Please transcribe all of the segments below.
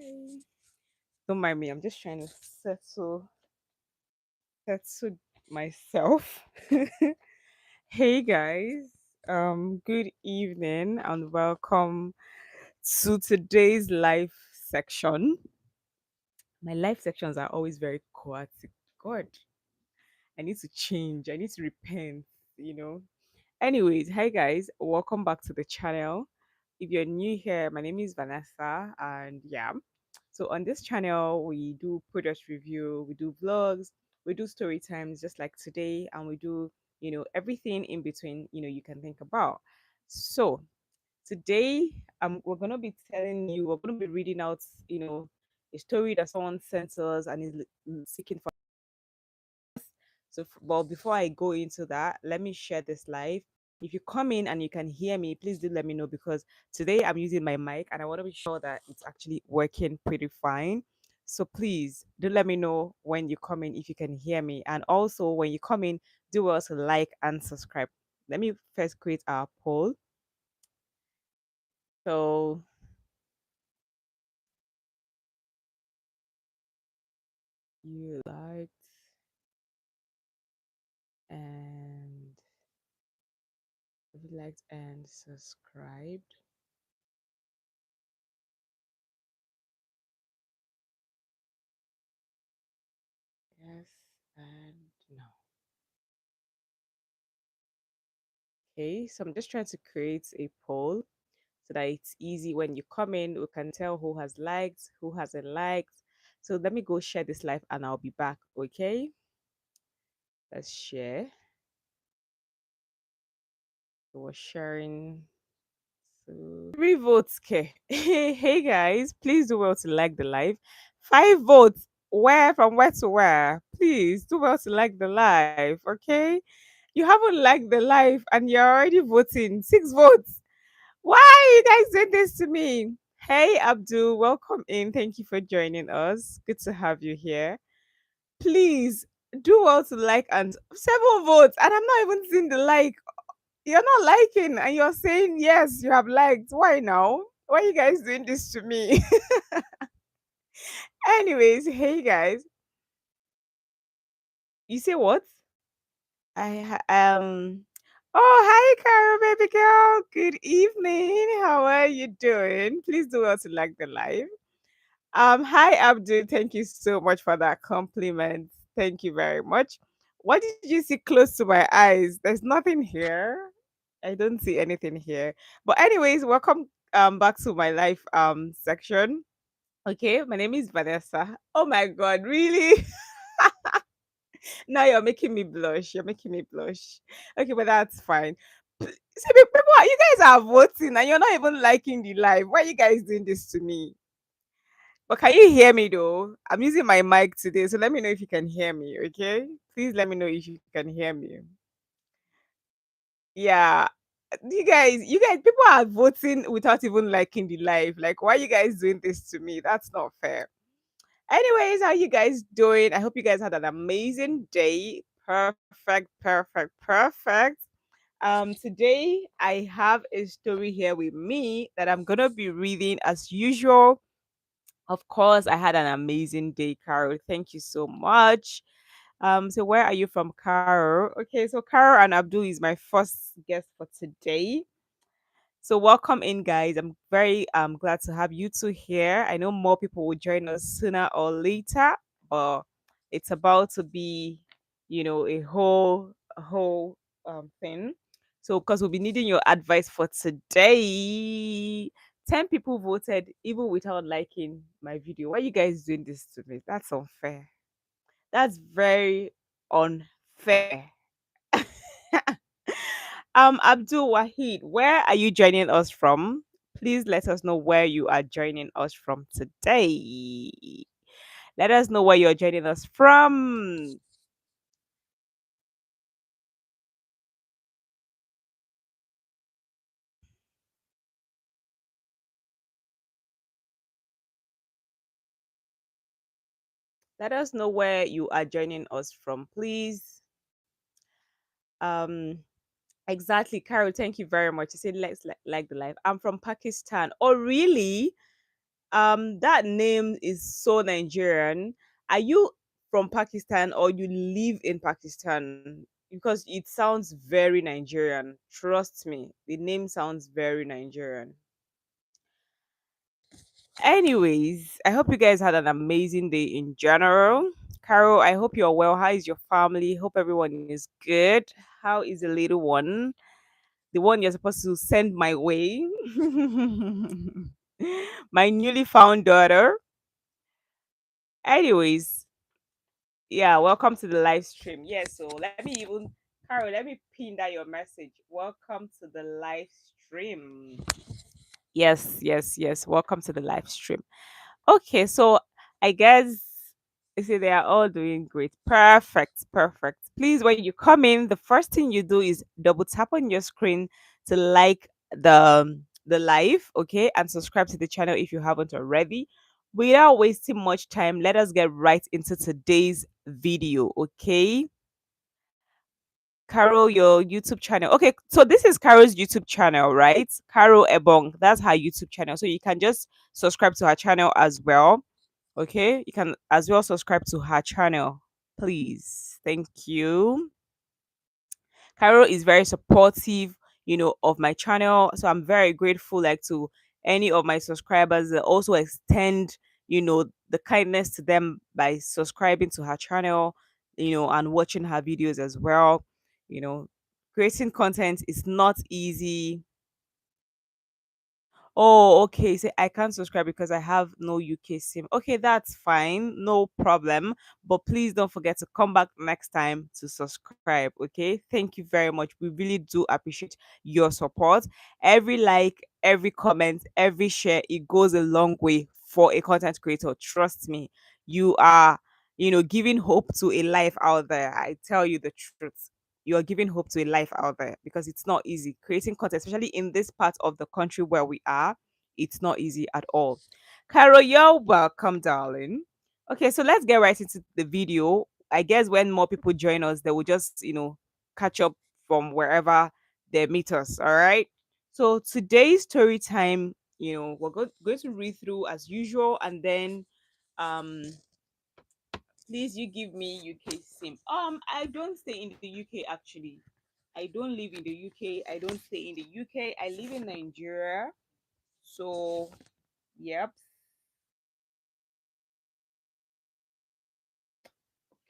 Okay. Don't mind me. I'm just trying to settle myself. Hey guys. Good evening and welcome to today's live section. My live sections are always very chaotic. God, I need to change. I need to repent, you know. Anyways, hi guys, welcome back to the channel. If you're new here, my name is Vanessa, and yeah, so on this channel we do product review, we do vlogs, we do story times just like today, and we do everything in between you can think about. So today, we're gonna be telling you, we're gonna be reading out a story that someone sent us and is seeking for. Well, before I go into that, let me share this live. If you come in and you can hear me, please do let me know because today I'm using my mic and I want to be sure that it's actually working pretty fine. So please do let me know when you come in if you can hear me. And also when you come in, do also like and subscribe. Let me first create our poll. So you liked and subscribed. Yes and no. Okay, so I'm just trying to create a poll so that it's easy when you come in, we can tell who has liked, who hasn't liked. So let me go share this live and I'll be back. Okay, let's share. So we're sharing. So 3 votes, okay. Hey guys, please do well to like the live. 5 votes. Where from where to where? Please do well to like the live, okay? You haven't liked the live and you're already voting. 6 votes. Why are you guys doing this to me? Hey, Abdul, welcome in. Thank you for joining us. Good to have you here. Please do well to like and 7 votes, and I'm not even seeing the like. You're not liking, and you're saying yes, you have liked. Why now? Why are you guys doing this to me? Anyways, hey guys, you say what? I. Oh, hi, Carol, baby girl. Good evening. How are you doing? Please do well to like the live. Hi Abdul, thank you so much for that compliment. Thank you very much. What did you see close to my eyes? There's nothing here. I don't see anything here. But anyways, welcome back to my life section. Okay, my name is Vanessa. Oh my god, really? Now you're making me blush. You're making me blush. Okay, but that's fine. See, people, you guys are voting and you're not even liking the live. Why are you guys doing this to me? But can you hear me though? I'm using my mic today, so let me know if you can hear me, okay? Please let me know if you can hear me. Yeah. You guys, people are voting without even liking the live. Like, why are you guys doing this to me? That's not fair. Anyways, how you guys doing? I hope you guys had an amazing day. Perfect, perfect, perfect. Today I have a story here with me that I'm gonna be reading as usual. Of course, I had an amazing day, Carol. Thank you so much. So where are you from, Carol? Okay, so Carol and Abdul is my first guest for today. So welcome in, guys. I'm very glad to have you two here. I know more people will join us sooner or later, but it's about to be, a whole thing. So, because we'll be needing your advice for today. 10 people voted even without liking my video. Why are you guys doing this to me? That's unfair. That's very unfair. Abdul Wahid, where are you joining us from? Please let us know where you are joining us from today. Let us know where you're joining us from. Let us know where you are joining us from, please. Um, exactly, Carol. Thank you very much. You said let's like the live. I'm from Pakistan. Oh, really? that name is so Nigerian. Are you from Pakistan or you live in Pakistan? Because it sounds very Nigerian. Trust me, the name sounds very Nigerian. Anyways, I hope you guys had an amazing day in general. Carol, I hope you're well. How is your family? Hope everyone is good. How is the little one? The one you're supposed to send my way. My newly found daughter. Anyways, yeah, welcome to the live stream. Yes, so let me even, Carol, let me pin that your message. Welcome to the live stream. Yes, yes, yes. Welcome to the live stream. Okay, so I guess you see they are all doing great. Perfect, perfect. Please, when you come in, the first thing you do is double tap on your screen to like the live, okay, and subscribe to the channel if you haven't already. Without wasting much time, let us get right into today's video, okay? Carol, your YouTube channel. Okay, so this is Carol's YouTube channel, right? Carol Ebong. That's her YouTube channel. So you can just subscribe to her channel as well. Okay, you can as well subscribe to her channel, please. Thank you. Carol is very supportive, of my channel. So I'm very grateful, like to any of my subscribers that also extend, the kindness to them by subscribing to her channel, and watching her videos as well. You know, creating content is not easy. Oh, okay. Say I can't subscribe because I have no UK SIM. Okay, that's fine. No problem. But please don't forget to come back next time to subscribe. Okay. Thank you very much. We really do appreciate your support. Every like, every comment, every share, it goes a long way for a content creator. Trust me. You are, giving hope to a life out there. I tell you the truth, you're giving hope to a life out there because it's not easy creating content, especially in this part of the country where we are. It's not easy at all. Carol, you're welcome, darling. Okay, so let's get right into the video. I guess when more people join us, they will just, catch up from wherever they meet us. All right. So today's story time, we're going to read through as usual, and then um please, you give me UK SIM. I don't stay in the UK actually. I don't live in the UK. I don't stay in the UK. I live in Nigeria. So, yep.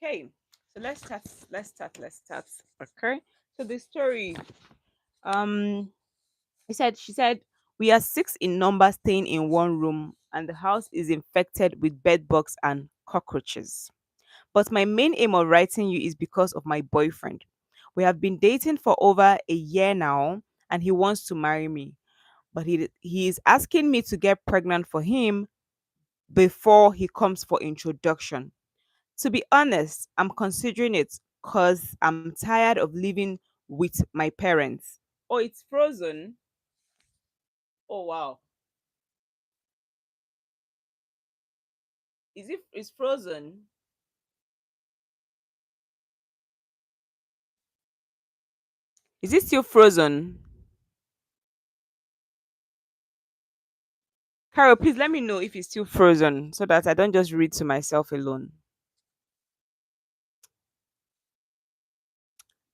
Okay. So let's start. Let's start. Let's start. Okay. So the story. Um, she said, we are six in number staying in one room, and the house is infected with bed bugs and cockroaches. But my main aim of writing you is because of my boyfriend. We have been dating for over a year now, and he wants to marry me. But he is asking me to get pregnant for him before he comes for introduction. To be honest, I'm considering it because I'm tired of living with my parents. Oh, it's frozen. Oh wow. Is frozen? Is it still frozen? Carol, please let me know if it's still frozen so that I don't just read to myself alone.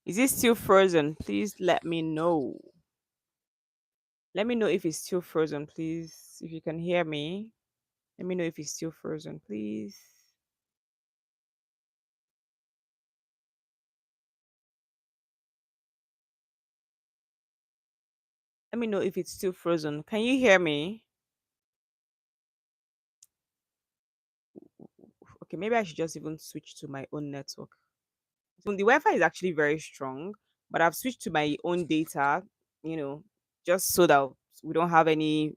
Is it still frozen? Please let me know. Let me know if it's still frozen, please. If you can hear me, let me know if it's still frozen, please. Let me know if it's still frozen. Can you hear me? Okay, maybe I should just even switch to my own network. So the Wi-Fi is actually very strong, but I've switched to my own data, you know, just so that we don't have any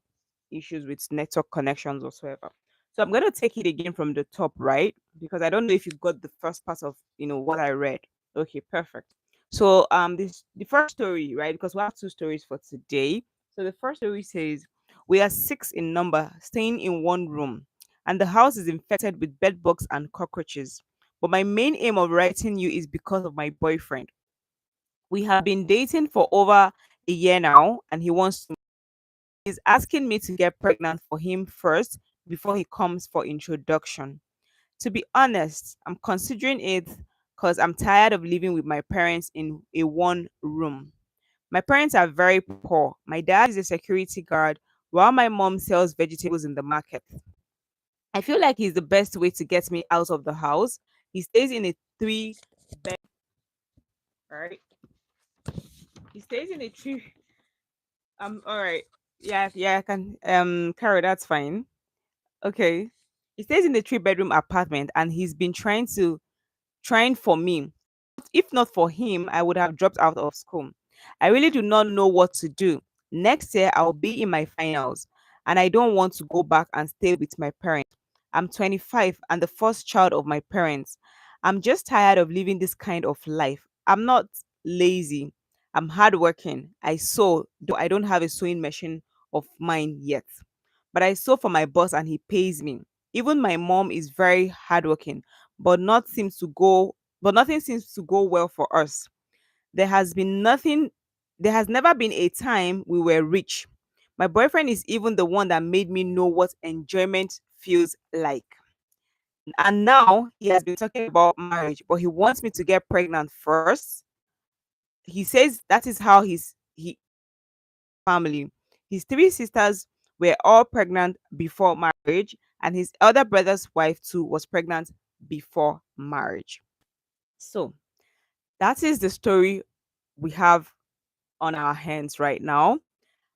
issues with network connections whatsoever. So I'm gonna take it again from the top, right? Because I don't know if you got the first part of what I read. Okay, perfect. So this the first story, right? Because we have two stories for today. So the first story says we are six in number, staying in one room, and the house is infected with bed bugs and cockroaches. But my main aim of writing you is because of my boyfriend. We have been dating for over a year now, and he's asking me to get pregnant for him first before he comes for introduction. To be honest, I'm considering it because I'm tired of living with my parents in a one room. My parents are very poor. My dad is a security guard while my mom sells vegetables in the market. I feel like he's the best way to get me out of the house. He stays in a three bed, right? He stays in a three. All right. Yeah, yeah, I can. Carol, that's fine. Okay. He stays in the three-bedroom apartment, and he's been trying for me. If not for him, I would have dropped out of school. I really do not know what to do. Next year, I'll be in my finals, and I don't want to go back and stay with my parents. I'm 25 and the first child of my parents. I'm just tired of living this kind of life. I'm not lazy. I'm hardworking. I sew, though I don't have a sewing machine of mine yet. But I sew for my boss and he pays me. Even my mom is very hardworking, but not seems to go but nothing seems to go well for us. There has been nothing, there has never been a time we were rich. My boyfriend is even the one that made me know what enjoyment feels like. And now he has been talking about marriage, but he wants me to get pregnant first. He says that is how he family. His three sisters were all pregnant before marriage, and his elder brother's wife too was pregnant before marriage. So that is the story we have on our hands right now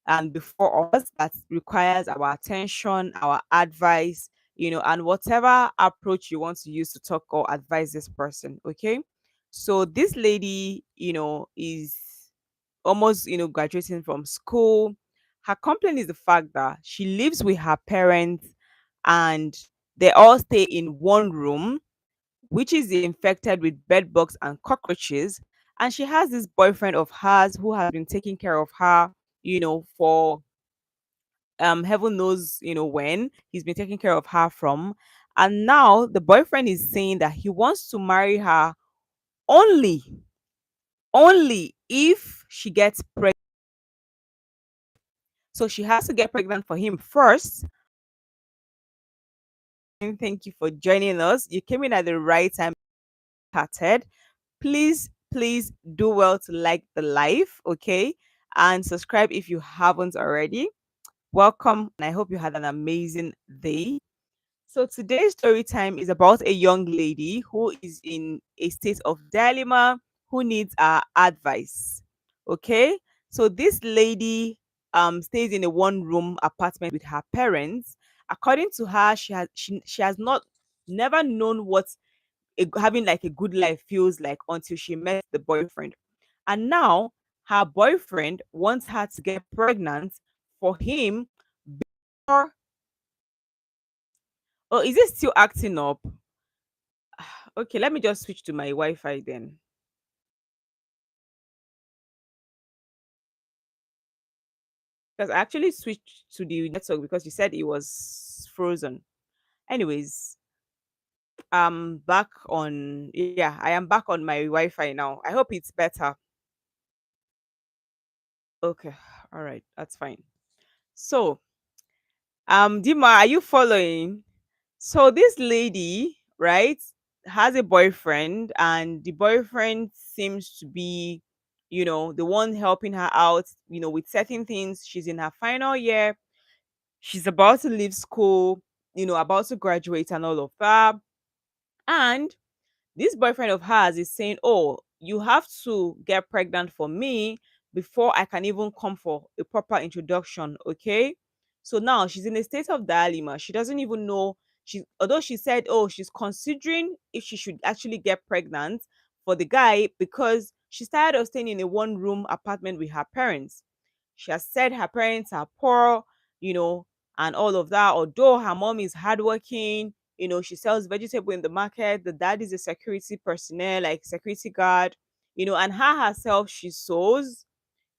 and before us that requires our attention, our advice, and whatever approach you want to use to talk or advise this person. Okay. So this lady, is almost, graduating from school. Her complaint is the fact that she lives with her parents and they all stay in one room which is infected with bed bugs and cockroaches. And she has this boyfriend of hers who has been taking care of her, for heaven knows, when he's been taking care of her from. And now the boyfriend is saying that he wants to marry her only, only if she gets pregnant. So she has to get pregnant for him first. And thank you for joining us. You came in at the right time. Started. Please do well to like the live, okay, and subscribe if you haven't already. Welcome, and I hope you had an amazing day. So today's story time is about a young lady who is in a state of dilemma, who needs our advice. Okay, so this lady stays in a one room apartment with her parents. According to her, she has not never known what having like a good life feels like until she met the boyfriend. And now her boyfriend wants her to get pregnant for him before. Oh, is it still acting up? Okay, let me just switch to my Wi-Fi then. Because I actually switched to the network because you said it was frozen. Anyways, I'm back on, yeah, I am back on my Wi-Fi now. I hope it's better. Okay, all right, that's fine. So Dima, are you following? So this lady, right, has a boyfriend, and the boyfriend seems to be, the one helping her out, with certain things. She's in her final year. She's about to leave school, about to graduate and all of that. And this boyfriend of hers is saying, "Oh, you have to get pregnant for me before I can even come for a proper introduction." Okay. So now she's in a state of dilemma. She doesn't even know. Although she said, oh, she's considering if she should actually get pregnant for the guy because she's tired of staying in a one room apartment with her parents. She has said her parents are poor, you know, and all of that. Although her mom is hardworking, she sells vegetable in the market. The dad is a security personnel, like security guard, and her herself, she sews.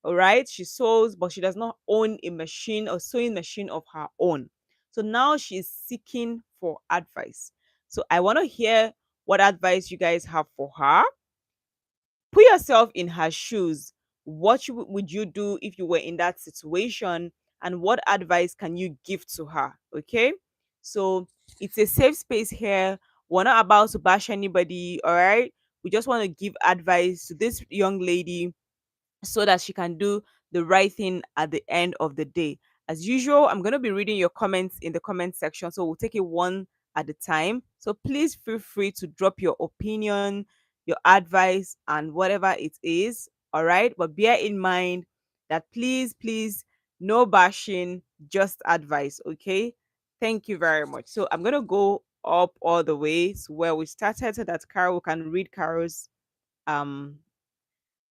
All right, she sews, but she does not own a machine or sewing machine of her own. So now she's seeking for advice. So I want to hear what advice you guys have for her. Put yourself in her shoes. What would you do if you were in that situation? And what advice can you give to her? Okay. So it's a safe space here. We're not about to bash anybody, all right? We just want to give advice to this young lady so that she can do the right thing at the end of the day. As usual, I'm going to be reading your comments in the comment section. So we'll take it one at a time. So please feel free to drop your opinion, your advice, and whatever it is. All right. But bear in mind that please, no bashing, just advice. Okay. Thank you very much. So I'm going to go up all the way to where we started so that Carol can read Carol's um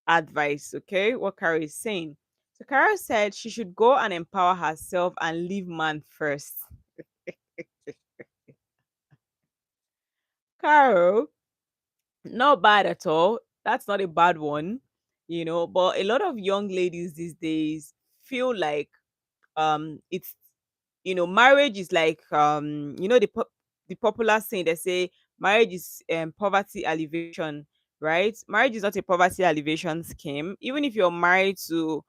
advice, okay? What Carol is saying. So Carol said she should go and empower herself and leave man first. Carol, not bad at all. That's not a bad one, but a lot of young ladies these days feel like it's marriage is like the popular saying they say marriage is poverty alleviation, right? Marriage is not a poverty alleviation scheme. Even if you're married to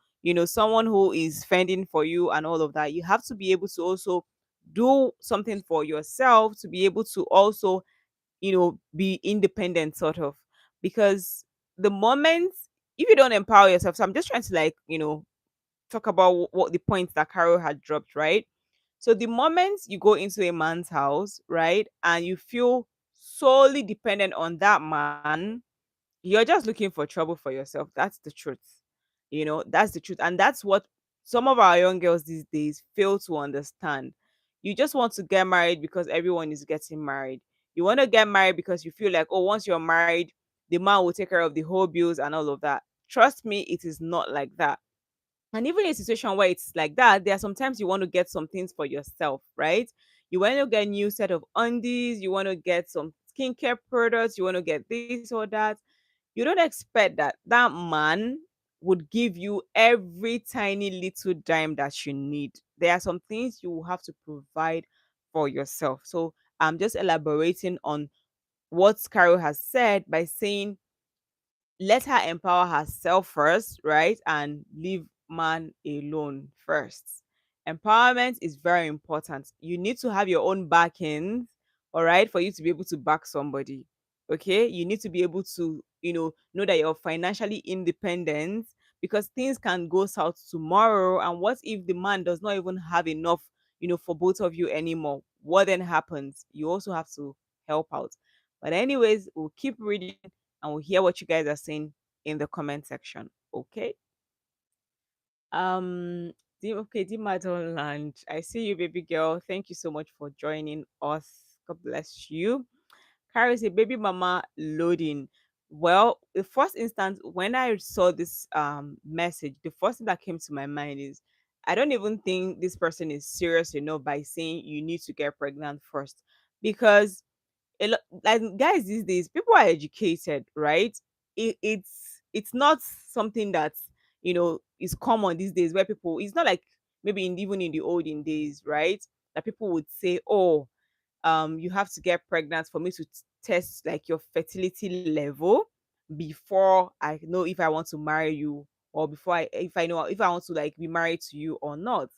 someone who is fending for you and all of that, you have to be able to also do something for yourself to be able to also be independent sort of, because the moment if you don't empower yourself. So I'm just trying to like talk about what the points that Carol had dropped, right? So the moment you go into a man's house, right, and you feel solely dependent on that man, you're just looking for trouble for yourself. That's the truth. That's the truth. And that's what some of our young girls these days fail to understand. You just want to get married because everyone is getting married. You want to get married because you feel like, oh, once you're married, the man will take care of the whole bills and all of that. Trust me, it is not like that. And even in a situation where it's like that, there are sometimes you want to get some things for yourself, right? You want to get new set of undies, you want to get some skincare products, you want to get this or that. You don't expect that that man would give you every tiny little dime that you need. There are some things you will have to provide for yourself. So I'm just elaborating on what Carol has said by saying let her empower herself first, right? And leave man alone first. Empowerment is very important. You need to have your own backings, all right, for you to be able to back somebody. Okay, you need to be able to, know that you're financially independent, because things can go south tomorrow. And what if the man does not even have enough, for both of you anymore? What then happens? You also have to help out. But anyways, we'll keep reading and we'll hear what you guys are saying in the comment section. Okay. Um, okay, Dimadonland. I see you, baby girl. Thank you so much for joining us. God bless you. Carrie is a baby mama loading. Well, the first instance when I saw this message, the first thing that came to my mind is I don't even think this person is serious enough by saying you need to get pregnant first, because a lot like guys these days, people are educated, right? It's not something that is common these days, where people, it's not like maybe even in the olden days, right, that people would say, oh, you have to get pregnant for me to test like your fertility level before I know if I want to marry you, or before I if I know if I want to like be married to you or not.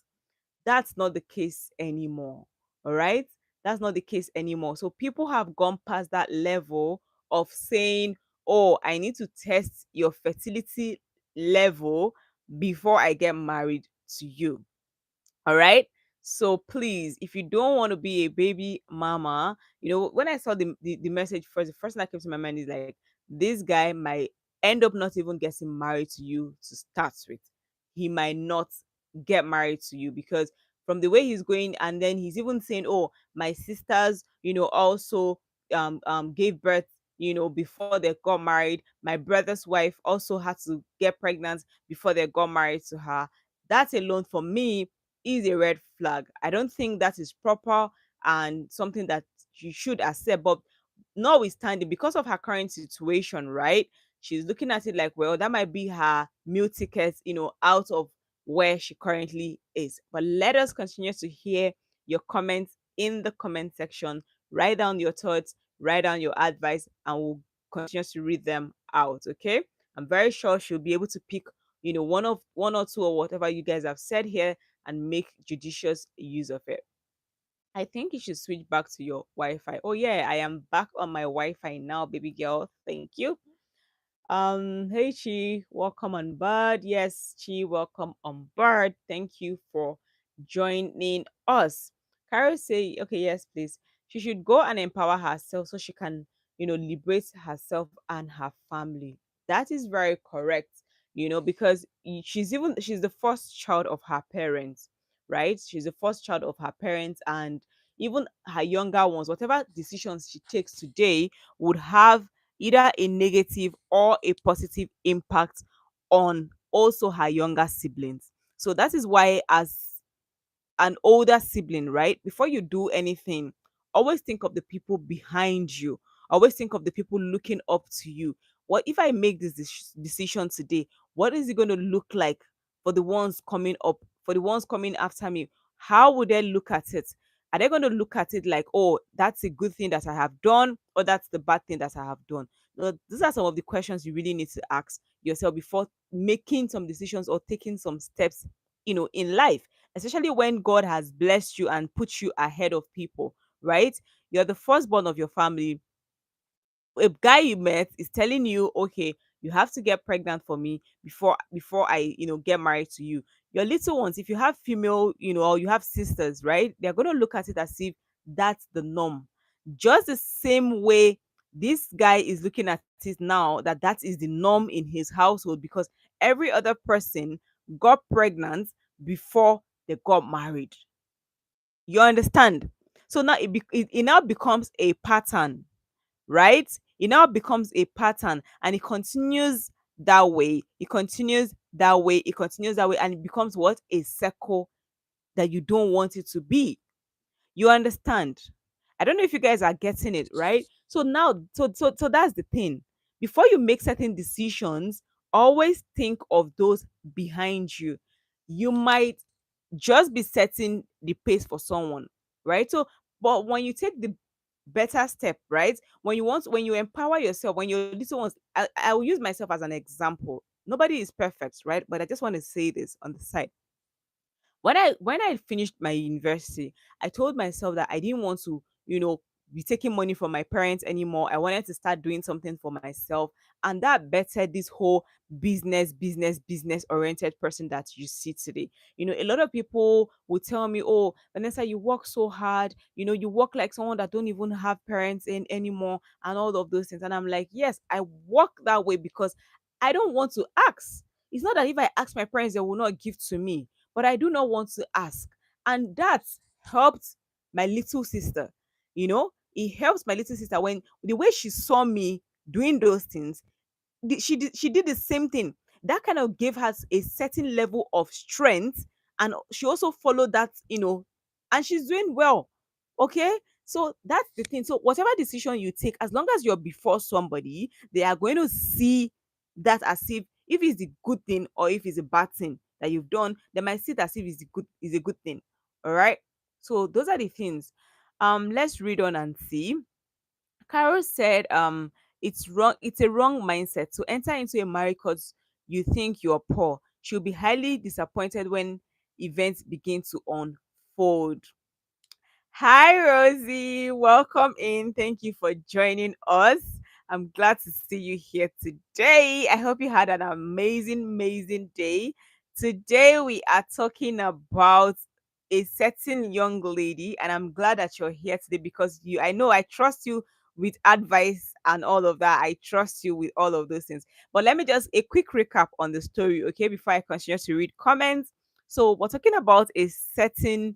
That's not the case anymore. All right. That's not the case anymore. So people have gone past that level of saying, oh, I need to test your fertility level before I get married to you. All right. So please, if you don't want to be a baby mama, when I saw the message first, the first thing that came to my mind is like, this guy might end up not even getting married to you to start with. He might not get married to you, because from the way he's going, and then he's even saying, oh, my sisters, also gave birth, before they got married. My brother's wife also had to get pregnant before they got married to her. That alone for me is a red flag. I don't think that is proper and something that you should accept. But notwithstanding, because of her current situation, right? She's looking at it like, well, that might be her meal ticket, out of where she currently is. But let us continue to hear your comments in the comment section. Write down your thoughts, write down your advice, and we'll continue to read them out. Okay. I'm very sure she'll be able to pick, one or two or whatever you guys have said here and make judicious use of it. I think you should switch back to your Wi-Fi. Oh yeah, I am back on my Wi-Fi now, baby girl. Thank you. Hey Chi, welcome on board. Yes, Chi, welcome on board. Thank you for joining us. Carol say, okay, yes, please. She should go and empower herself so she can, liberate herself and her family. That is very correct, because she's the first child of her parents, right? She's the first child of her parents, and even her younger ones, whatever decisions she takes today would have either a negative or a positive impact on also her younger siblings. So that is why, as an older sibling, right? Before you do anything, always think of the people behind you. Always think of the people looking up to you. What if I make this decision today? What is it going to look like for the ones coming up, for the ones coming after me? How would they look at it? Are they going to look at it like, oh, that's a good thing that I have done, or that's the bad thing that I have done? These are some of the questions you really need to ask yourself before making some decisions or taking some steps, in life, especially when God has blessed you and put you ahead of people, right? You're the firstborn of your family. A guy you met is telling you, okay, you have to get pregnant for me before I, get married to you. Your little ones, if you have female, or you have sisters, right? They're going to look at it as if that's the norm. Just the same way this guy is looking at it now, that is the norm in his household, because every other person got pregnant before they got married. You understand? So now it now becomes a pattern, right? It now becomes a pattern, and it continues that way. It continues that way. It continues that way. And it becomes what? A circle that you don't want it to be. You understand? I don't know if you guys are getting it, right? So now, so that's the thing. Before you make certain decisions, always think of those behind you. You might just be setting the pace for someone, right? So, but when you take the better step, right? When you empower yourself, when you're little ones, I will use myself as an example. Nobody is perfect, right? But I just want to say this on the side. When I finished my university, I told myself that I didn't want to, be taking money from my parents anymore. I wanted to start doing something for myself. And that bettered this whole business oriented person that you see today. A lot of people will tell me, oh, Vanessa, you work so hard, you work like someone that don't even have parents in anymore, and all of those things. And I'm like, yes, I work that way because I don't want to ask. It's not that if I ask my parents, they will not give to me, but I do not want to ask. And that helped my little sister. It helps my little sister when the way she saw me doing those things, she did the same thing. That kind of gave her a certain level of strength, and she also followed that, and she's doing well. Okay, so that's the thing. So whatever decision you take, as long as you're before somebody, they are going to see that as if it's a good thing or if it's a bad thing that you've done. They might see it as if it's a good thing. All right, so those are the things. Let's read on and see. Carol said, it's wrong. It's a wrong mindset to enter into a marriage because you think you're poor. She'll be highly disappointed when events begin to unfold. Hi, Rosie. Welcome in. Thank you for joining us. I'm glad to see you here today. I hope you had an amazing day. Today, we are talking about a certain young lady, and I'm glad that you're here today because I know I trust you with advice and all of that. I trust you with all of those things. But let me just a quick recap on the story, okay, before I continue to read comments. So, we're talking about a certain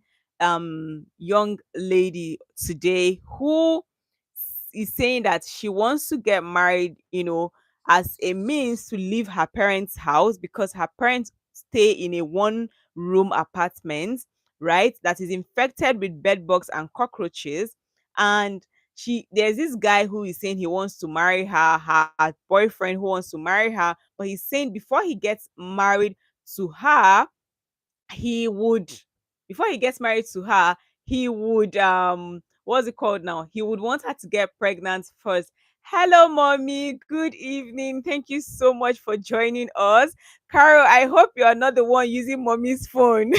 young lady today who is saying that she wants to get married, as a means to leave her parents' house because her parents stay in a one room apartment, right? That is infected with bed bugs and cockroaches. And there's this guy who is saying he wants to marry her boyfriend who wants to marry her, but he's saying before he gets married to her, he would before he gets married to her, he would what's it called now? He would want her to get pregnant first. Hello, mommy. Good evening. Thank you so much for joining us. Carol, I hope you are not the one using mommy's phone.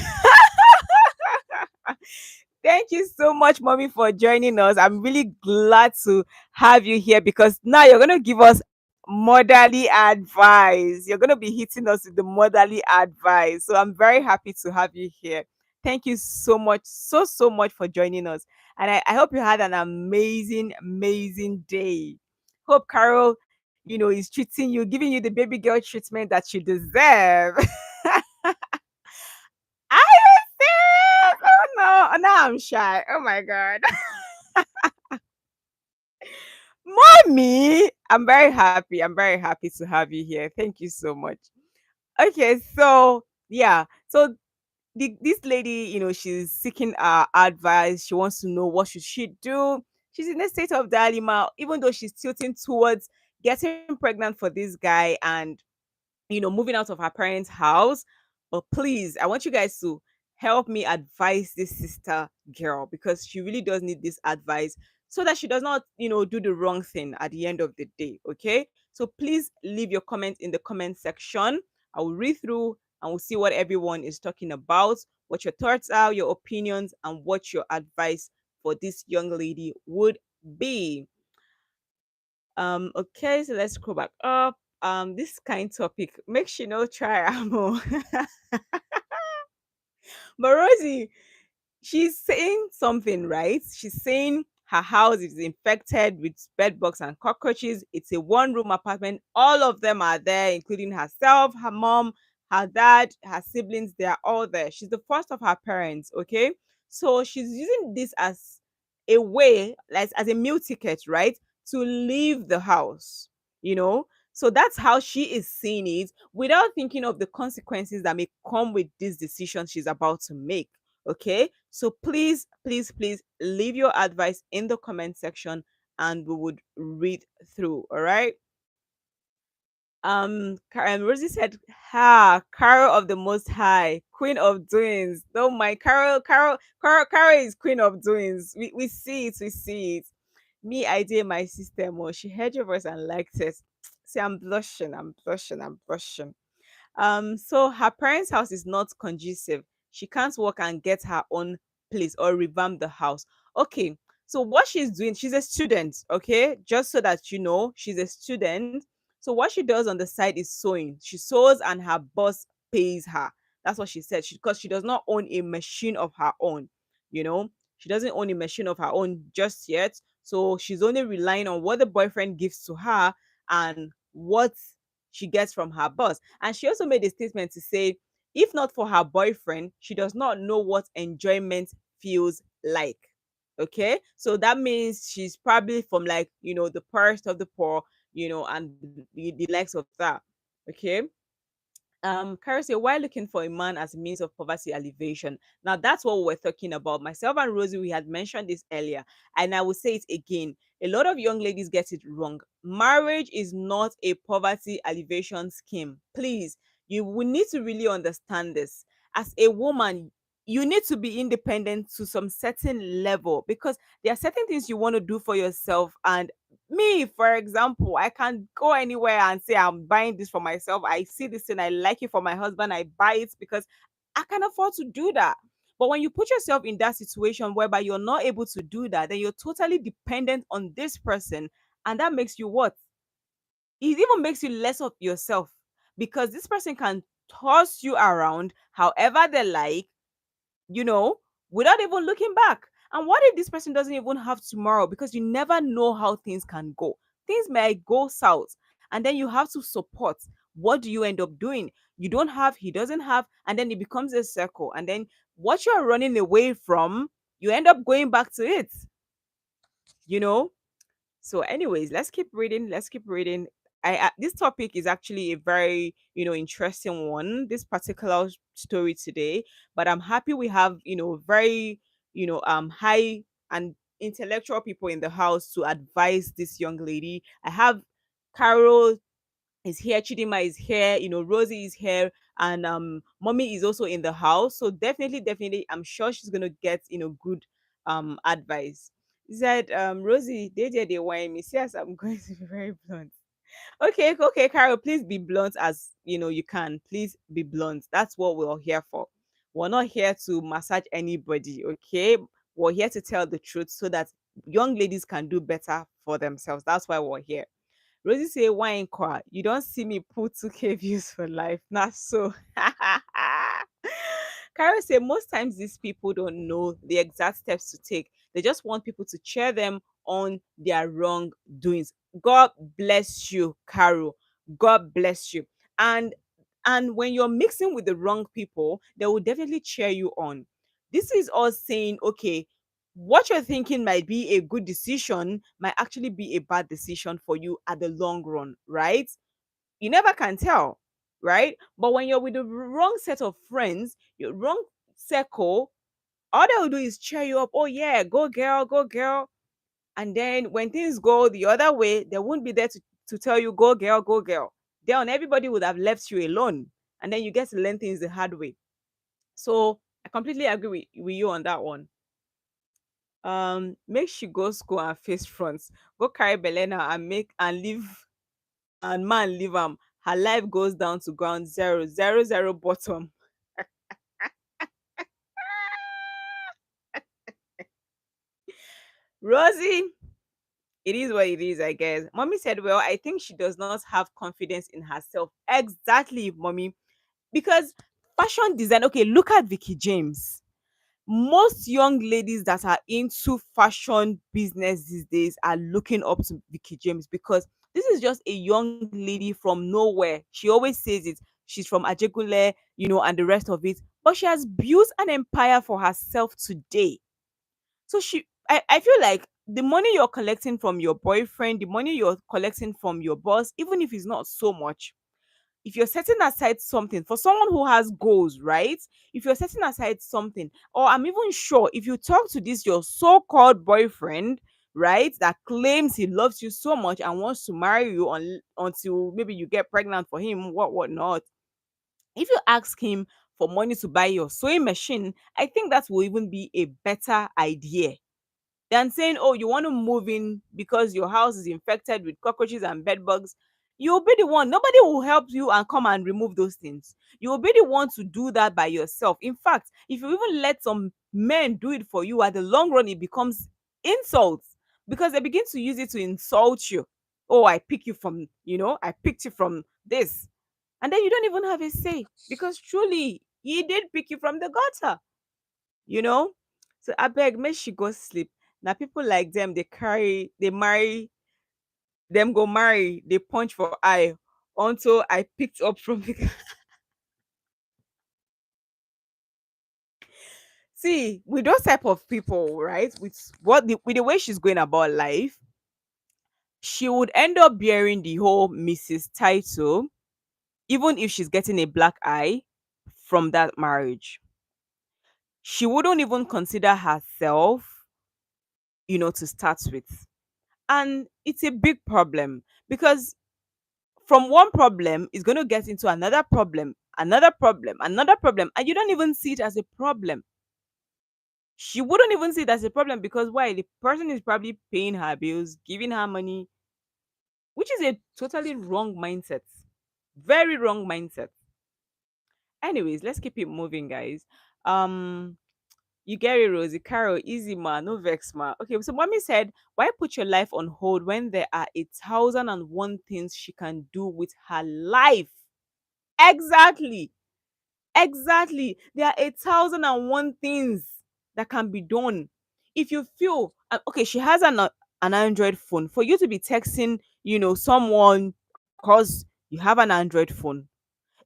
Thank you so much, mommy, for joining us. I'm really glad to have you here because now you're going to give us motherly advice. You're going to be hitting us with the motherly advice. So I'm very happy to have you here. Thank you so much, so much for joining us. And I hope you had an amazing, amazing day. Hope Carol, is treating you, giving you the baby girl treatment that you deserve. Are you serious? Oh no, now I'm shy. Oh my god. Mommy, I'm very happy. I'm very happy to have you here. Thank you so much. Okay, so yeah. So this lady, she's seeking advice. She wants to know what should she do. She's in a state of dilemma, even though she's tilting towards getting pregnant for this guy and moving out of her parents' house. But please, I want you guys to help me advise this sister girl because she really does need this advice so that she does not, do the wrong thing at the end of the day. Okay. So please leave your comment in the comment section. I will read through and we'll see what everyone is talking about, what your thoughts are, your opinions, and what your advice for this young lady would be. Okay, so let's scroll back up. This kind topic, make sure no try amo. But Rosie, she's saying something, right? She's saying her house is infected with bed bugs and cockroaches. It's a one-room apartment. All of them are there, including herself, her mom, her dad, her siblings. They are all there. She's the first of her parents, okay? So she's using this as a way, like as a meal ticket, right? To leave the house, you know? So that's how she is seeing it without thinking of the consequences that may come with this decision she's about to make. Okay, so please, please, please leave your advice in the comment section and we would read through. All right. Rosie said, "Ha, Carol of the Most High, Queen of Doings. Don't mind Carol is Queen of Doings. We see it, we see it. Me, I did my system. Oh, she heard your voice and liked it. See, I'm blushing, I'm blushing, I'm blushing. So her parents' house is not conducive. She can't work and get her own place or revamp the house. Okay, so what she's doing, she's a student, okay? Just so that you know, she's a student. So what she does on the side is sewing. She sews and her boss pays her. That's what she said. Because she does not own a machine of her own, you know. She doesn't own a machine of her own just yet. So she's only relying on what the boyfriend gives to her and what she gets from her boss. And she also made a statement to say, if not for her boyfriend, she does not know what enjoyment feels like. Okay, so that means she's probably from, like, the poorest of the poor, and the likes of that. Okay, Karisia, why looking for a man as a means of poverty alleviation? Now that's what we're talking about. Myself and Rosie, we had mentioned this earlier, and I will say it again. A lot of young ladies get it wrong. Marriage is not a poverty alleviation scheme. Please, you will need to really understand this. As a woman, you need to be independent to some certain level because there are certain things you want to do for yourself. And me, for example, I can go anywhere and say I'm buying this for myself. I see this and I like it for my husband. I buy it because I can afford to do that. But when you put yourself in that situation whereby you're not able to do that, then you're totally dependent on this person. And that makes you what? It even makes you less of yourself because this person can toss you around however they like, you know, without even looking back. And what if this person doesn't even have tomorrow? Because you never know how things can go. Things may go south, and then you have to support. What do you end up doing? You don't have, he doesn't have, and then it becomes a circle. And then what you're running away from, you end up going back to it, you know? So, anyways, let's keep reading. Let's keep reading. This topic is actually a very interesting one. This particular story today, but I'm happy we have very high and intellectual people in the house to advise this young lady. I have Carol is here, Chidima is here, Rosie is here, and mommy is also in the house. So definitely, I'm sure she's gonna get good advice. He said, Rosie, they whine me. See, as I'm going to be very blunt. Okay, Carol, please be blunt as you can. Please be blunt. That's what we're here for. We're not here to massage anybody, okay? We're here to tell the truth so that young ladies can do better for themselves. That's why we're here. Rosie say, wine kwa, you don't see me put 2K views for life. Not so. Carol say, most times these people don't know the exact steps to take. They just want people to cheer them on their wrongdoings. God bless you, Carol. God bless you. And and when you're mixing with the wrong people, they will definitely cheer you on. This is us saying, okay, what you're thinking might be a good decision might actually be a bad decision for you at the long run, right? You never can tell, right? But when you're with the wrong set of friends, your wrong circle, all they will do is cheer you up. Oh yeah, go girl, go girl. And then when things go the other way, they won't be there to tell you go girl, go girl. Then everybody would have left you alone. And then you get to learn things the hard way. So I completely agree with you on that one. Make she go school and face fronts. Go carry Belena and make and leave and man leave am. Her life goes down to ground zero, zero, zero bottom. Rosie, it is what it is, I guess. Mommy said, well, I think she does not have confidence in herself. Exactly, mommy. Because fashion design, okay, look at Vicky James. Most young ladies that are into fashion business these days are looking up to Vicky James because this is just a young lady from nowhere. She always says it. She's from Ajegule, and the rest of it. But she has built an empire for herself today. So I feel like the money you're collecting from your boyfriend, the money you're collecting from your boss, even if it's not so much, if you're setting aside something for someone who has goals, right? If you're setting aside something, or I'm even sure if you talk to this your so-called boyfriend, right, that claims he loves you so much and wants to marry you until maybe you get pregnant for him, what not. If you ask him for money to buy your sewing machine, I think that will even be a better idea than saying, oh, you want to move in because your house is infected with cockroaches and bed bugs. You'll be the one. Nobody will help you and come and remove those things. You will be the one to do that by yourself. In fact, if you even let some men do it for you, at the long run, it becomes insults because they begin to use it to insult you. Oh, I picked you from this. And then you don't even have a say because truly, he did pick you from the gutter you know so I beg, make she go sleep. Now people like them, they marry them, go marry, they punch for eye until I picked up from the see, with those type of people, right, with the way she's going about life, she would end up bearing the whole Mrs. title, even if she's getting a black eye from that marriage. She wouldn't even consider herself, to start with. And it's a big problem because from one problem is going to get into another problem, another problem, and you don't even see it as a problem. She wouldn't even see it as a problem because why? The person is probably paying her bills, giving her money, which is a totally wrong mindset. Very wrong mindset. Anyways, let's keep it moving, guys. Um, you get it, Rosie. Carol, easy ma, no vex ma. Okay, so mommy said, why put your life on hold when there are 1,001 things she can do with her life? Exactly. Exactly. There are 1,001 things that can be done. If you feel okay, she has an Android phone. For you to be texting, someone because you have an Android phone.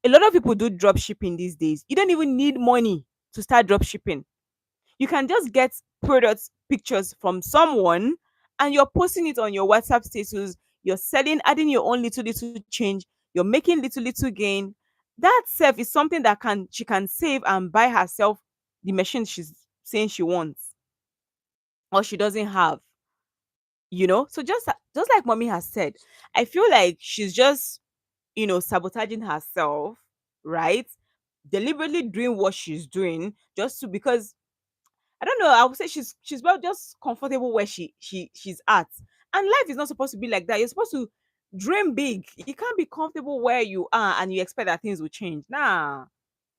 A lot of people do drop shipping these days. You don't even need money to start drop shipping. You can just get products pictures from someone and you're posting it on your WhatsApp status. You're selling, adding your own little change. You're making little gain. That self is something that can she can save and buy herself the machine she's saying she wants or she doesn't have. So just like mommy has said, I feel like she's just sabotaging herself, right? Deliberately doing what she's doing just to because I don't know. I would say she's well just comfortable where she's at. And life is not supposed to be like that. You're supposed to dream big. You can't be comfortable where you are and you expect that things will change. Nah.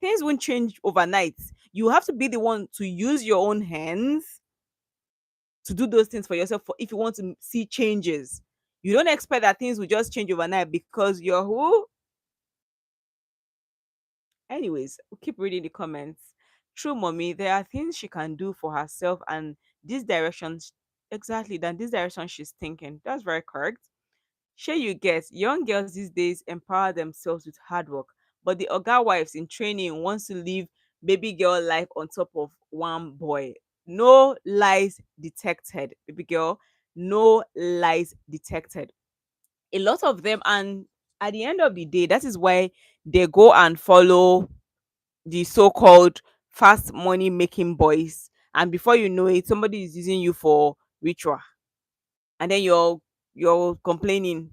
Things won't change overnight. You have to be the one to use your own hands, to do those things for yourself for if you want to see changes. You don't expect that things will just change overnight because you're who. Anyways, we'll keep reading the comments. True mommy, there are things she can do for herself, and this direction, exactly, than this direction she's thinking. That's very correct. Sure, you get young girls these days empower themselves with hard work, but the Oga wives in training wants to live baby girl life on top of one boy. No lies detected, baby girl. No lies detected. A lot of them, and at the end of the day, that is why they go and follow the so-called fast money making boys, and before you know it, somebody is using you for ritual, and then you're complaining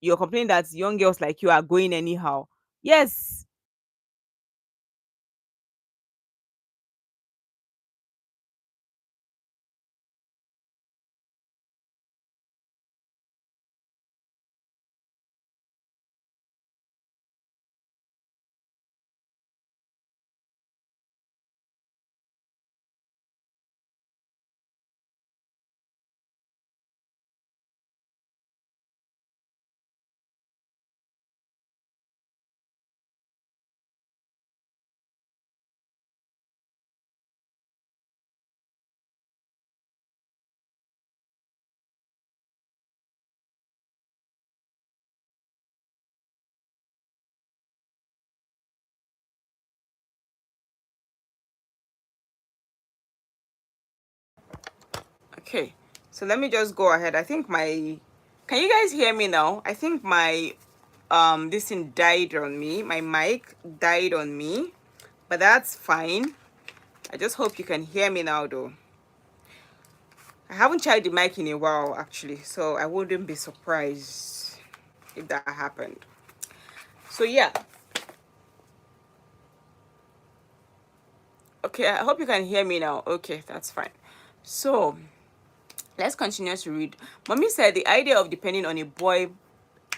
that young girls like you are going anyhow. Yes. Okay, so let me just go ahead. I think my, can you guys hear me now? I think my this thing died on me. My mic died on me, but that's fine. I just hope you can hear me now though. I haven't tried the mic in a while actually, so I wouldn't be surprised if that happened. So yeah. Okay, I hope you can hear me now. Okay, that's fine. So let's continue to read. Mommy said the idea of depending on a boy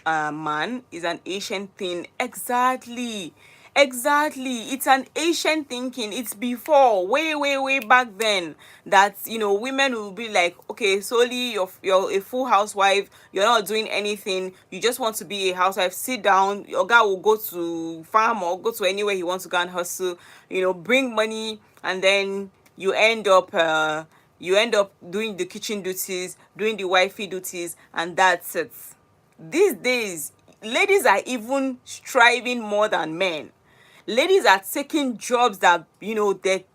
man is an ancient thing. Exactly. Exactly. It's an ancient thinking. It's before, way back then, that women will be like, okay, solely you're a full housewife, you're not doing anything, you just want to be a housewife, sit down, your guy will go to farm or go to anywhere he wants to go and hustle, bring money, and then you end up doing the kitchen duties, doing the wifey duties, and that's it. These days, ladies are even striving more than men. Ladies are taking jobs that they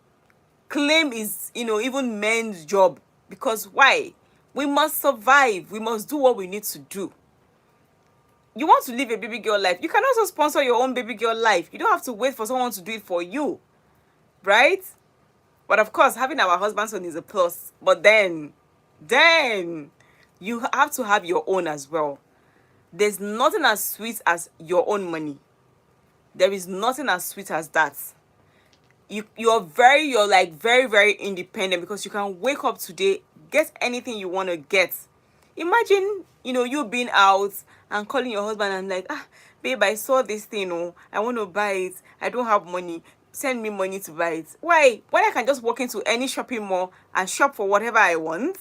claim is even men's job, because why? We must survive, we must do what we need to do. You want to live a baby girl life, you can also sponsor your own baby girl life. You don't have to wait for someone to do it for you, right? But of course, having our husband's own is a plus, but then you have to have your own as well. There's nothing as sweet as your own money. There is nothing as sweet as that. You're like very independent, because you can wake up today, get anything you want to get. Imagine you being out and calling your husband and like, babe, I saw this thing, oh, I want to buy it, I don't have money, send me money to buy it. Why, when I can just walk into any shopping mall and shop for whatever I want?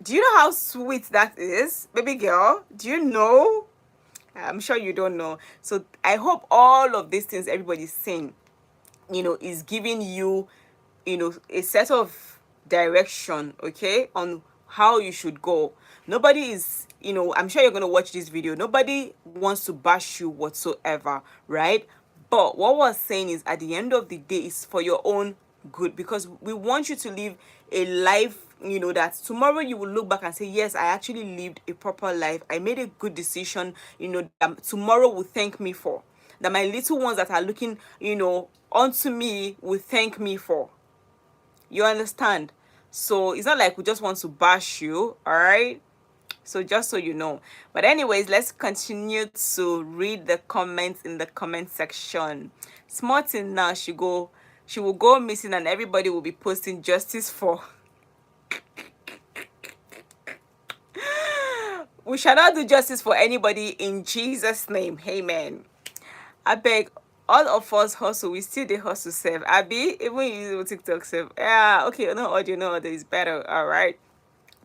Do you know how sweet that is, baby girl? Do you know? I'm sure you don't know. So I hope all of these things everybody's saying, is giving you, a set of direction, okay, on how you should go. Nobody is, I'm sure you're going to watch this video. Nobody wants to bash you whatsoever, right? But what we're saying is, at the end of the day, it's for your own good, because we want you to live a life, that tomorrow you will look back and say, yes, I actually lived a proper life, I made a good decision, that tomorrow will thank me for, that my little ones that are looking onto me will thank me for. You understand? So it's not like we just want to bash you, all right? So just so you know. But anyways, let's continue to read the comments in the comment section. Smartin now, she will go missing and everybody will be posting justice for. We shall not do justice for anybody in Jesus' name. Amen. I beg. all of us hustle, we still dey hustle sef. Abi, even you TikTok sef. Yeah, okay, no audio, no audio is better. All right.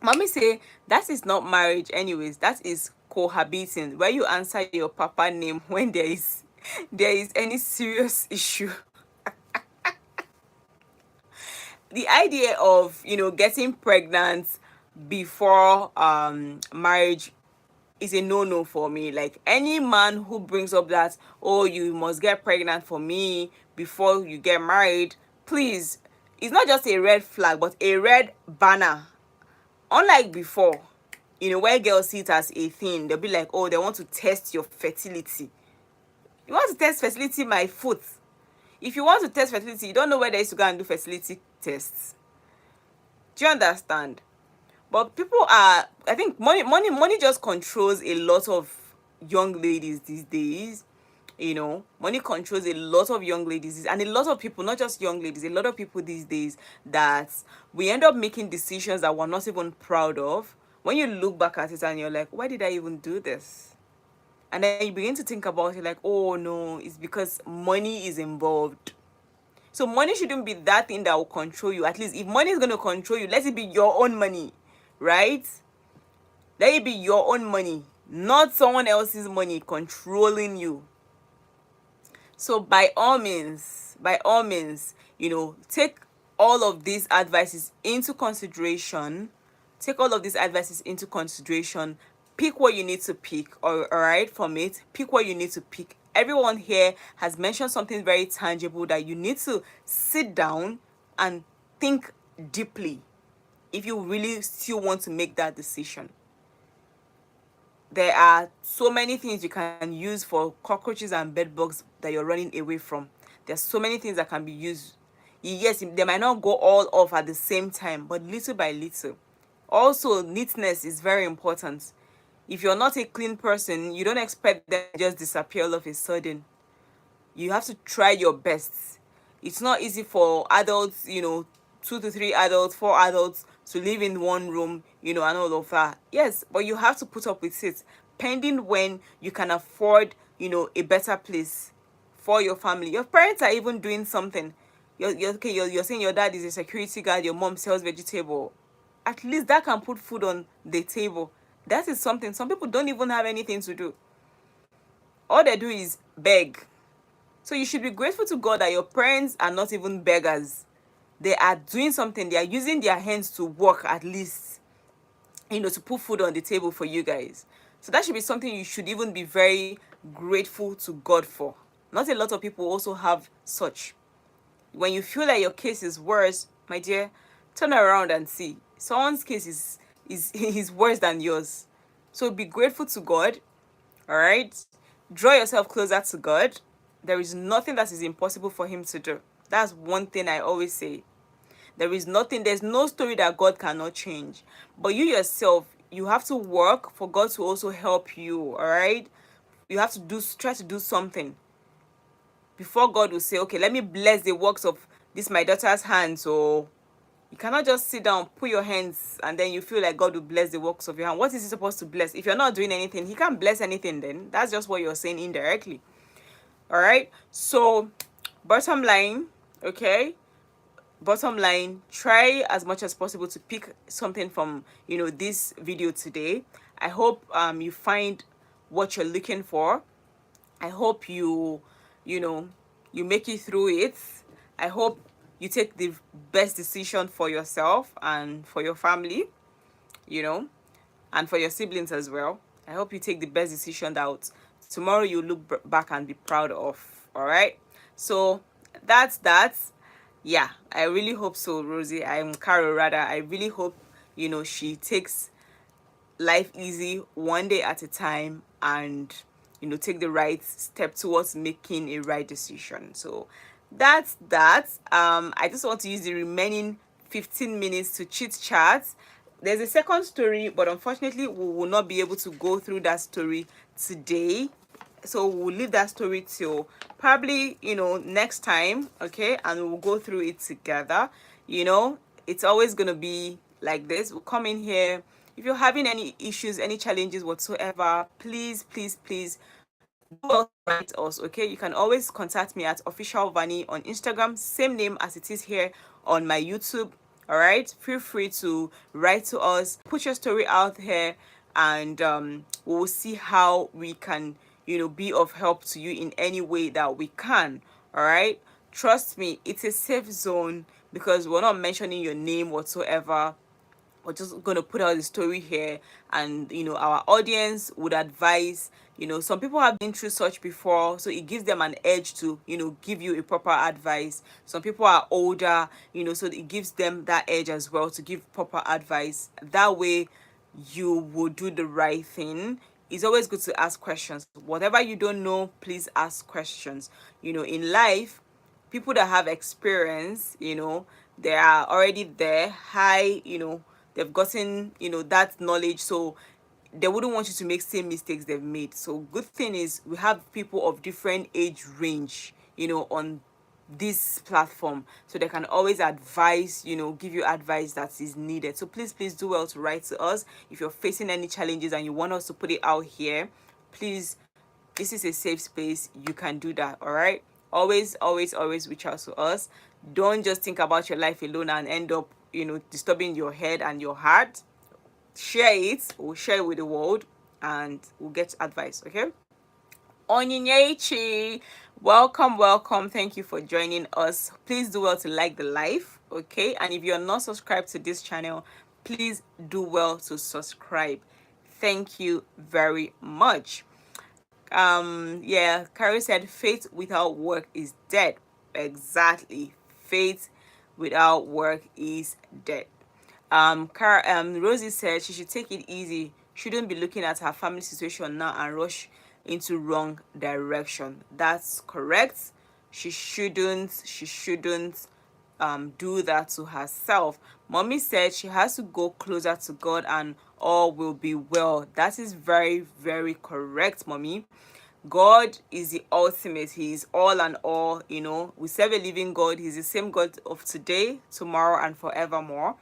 Mommy say that is not marriage anyways. That is cohabiting, where you answer your papa name when there is any serious issue. The idea of, getting pregnant before marriage is a no-no for me. Like, any man who brings up that, oh, you must get pregnant for me before you get married, please, it's not just a red flag but a red banner. Unlike before, where girls see it as a thing, they'll be like, oh, they want to test your fertility. You want to test fertility, my foot? If you want to test fertility, you don't know where there is to go and do fertility tests. Do you understand? But people are, I think money just controls a lot of young ladies these days. Money controls a lot of young ladies and a lot of people, not just young ladies, a lot of people these days, that we end up making decisions that we're not even proud of. When you look back at it and you're like, why did I even do this? And then you begin to think about it like, oh no, it's because money is involved. So money shouldn't be that thing that will control you. At least if money is going to control you, let it be your own money, right? Let it be your own money, not someone else's money controlling you. So by all means, take all of these advices into consideration. Take all of these advices into consideration. Pick what you need to pick, all right, from it. Pick what you need to pick. Everyone here has mentioned something very tangible that you need to sit down and think deeply if you really still want to make that decision. There are so many things you can use for cockroaches and bed bugs that you're running away from. There's so many things that can be used. Yes, they might not go all off at the same time, but little by little. Also, neatness is very important. If you're not a clean person, you don't expect them to just disappear all of a sudden. You have to try your best. It's not easy for adults, 2 to 3 adults, 4 adults to live in one room, and all of that. Yes, but you have to put up with it, pending when you can afford, a better place for your family. Your parents are even doing something. You're saying your dad is a security guard, your mom sells vegetable. At least that can put food on the table. That is something. Some people don't even have anything to do. All they do is beg. So you should be grateful to God that your parents are not even beggars. They are doing something. They are using their hands to work, at least, to put food on the table for you guys. So that should be something you should even be very grateful to God for. Not a lot of people also have such. When you feel like your case is worse, my dear, turn around and see. Someone's case is worse than yours. So be grateful to God. All right? Draw yourself closer to God. There is nothing that is impossible for him to do. That's one thing I always say. There's no story that God cannot change. But you yourself, you have to work for God to also help you, all right? You have to try to do something before God will say, okay, let me bless the works of this my daughter's hands. So you cannot just sit down, put your hands, and then you feel like God will bless the works of your hand. What is he supposed to bless? If you're not doing anything, he can't bless anything then. That's just what you're saying indirectly. All right? So, bottom line, okay? Bottom line, try as much as possible to pick something from, this video today. I hope you find what you're looking for. I hope you make it through it. I hope you take the best decision for yourself and for your family, and for your siblings as well. I hope you take the best decision that tomorrow you look back and be proud of. All right? So that's that. Yeah, I really hope so, Rosie. I'm Carol, rather. I really hope, she takes life easy one day at a time and, take the right step towards making a right decision. So that's that. I just want to use the remaining 15 minutes to chit chat. There's a second story, but unfortunately we will not be able to go through that story today. So we'll leave that story till probably, next time, okay? And we'll go through it together. It's always going to be like this. We'll come in here. If you're having any issues, any challenges whatsoever, please do well to write us, okay? You can always contact me at official Vani on Instagram, same name as it is here on my YouTube. All right, feel free to write to us, put your story out here, and we'll see how we can, be of help to you in any way that we can. All right, trust me, it's a safe zone because we're not mentioning your name whatsoever. We're just going to put out the story here, and our audience would advise. Some people have been through such before, so it gives them an edge to give you a proper advice. Some people are older, so it gives them that edge as well to give proper advice. That way you will do the right thing. It's always good to ask questions. Whatever you don't know, please ask questions. In life, people that have experience, they are already there, high, they've gotten, that knowledge. So they wouldn't want you to make same mistakes they've made. So good thing is we have people of different age range, on this platform, so they can always advise, give you advice that is needed. So please do well to write to us if you're facing any challenges and you want us to put it out here. Please, this is a safe space. You can do that. All right, always reach out to us. Don't just think about your life alone and end up disturbing your head and your heart. Share it. We'll share it with the world and we'll get advice. Okay. Onyinyechi, welcome. Thank you for joining us. Please do well to like the live, okay? And if you're not subscribed to this channel, please do well to subscribe. Thank you very much. Yeah, Carrie said faith without work is dead. Exactly. Faith without work is dead. Rosie said she should take it easy. Shouldn't be looking at her family situation now and rush into wrong direction. That's correct. She shouldn't do that to herself. Mommy said she has to go closer to God and all will be well. That is very correct, mommy. God is the ultimate. He is all and all. We serve a living God. He's the same God of today, tomorrow, and forevermore.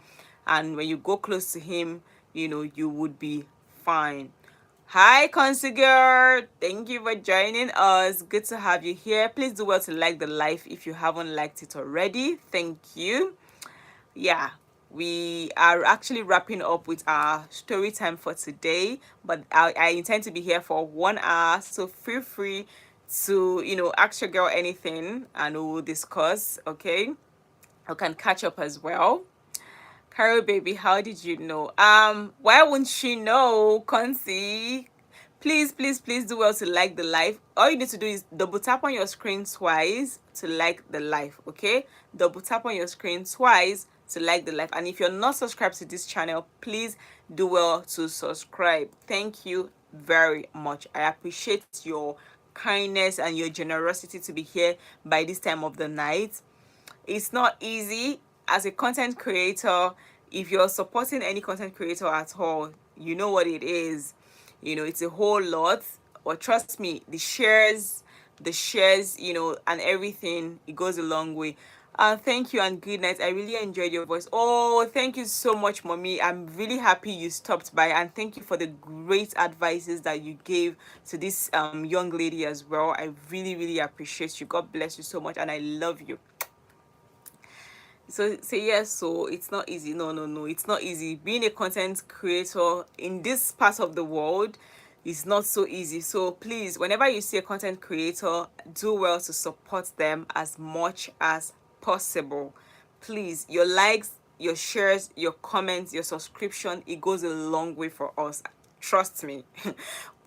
And when you go close to him, you would be fine. Hi, Consigliere. Thank you for joining us. Good to have you here. Please do well to like the live if you haven't liked it already. Thank you. Yeah, we are actually wrapping up with our story time for today, but I intend to be here for 1 hour, so feel free to ask your girl anything and we'll discuss. Okay, I can catch up as well. Carol baby, how did you know? Why wouldn't she know, Concy? Please do well to like the live. All you need to do is double tap on your screen twice to like the live, okay? Double tap on your screen twice to like the live. And if you're not subscribed to this channel, please do well to subscribe. Thank you very much. I appreciate your kindness and your generosity to be here by this time of the night. It's not easy as a content creator. If you're supporting any content creator at all, you know what it is. It's a whole lot. But trust me, the shares, and everything, it goes a long way. Thank you and good night. I really enjoyed your voice. Oh, thank you so much, mommy. I'm really happy you stopped by, and thank you for the great advices that you gave to this young lady as well. I really appreciate you. God bless you so much, and I love you. So say yes. So it's not easy. No, it's not easy being a content creator in this part of the world. It's not so easy. So please, whenever you see a content creator, do well to support them as much as possible. Please, your likes, your shares, your comments, your subscription, it goes a long way for us. Trust me.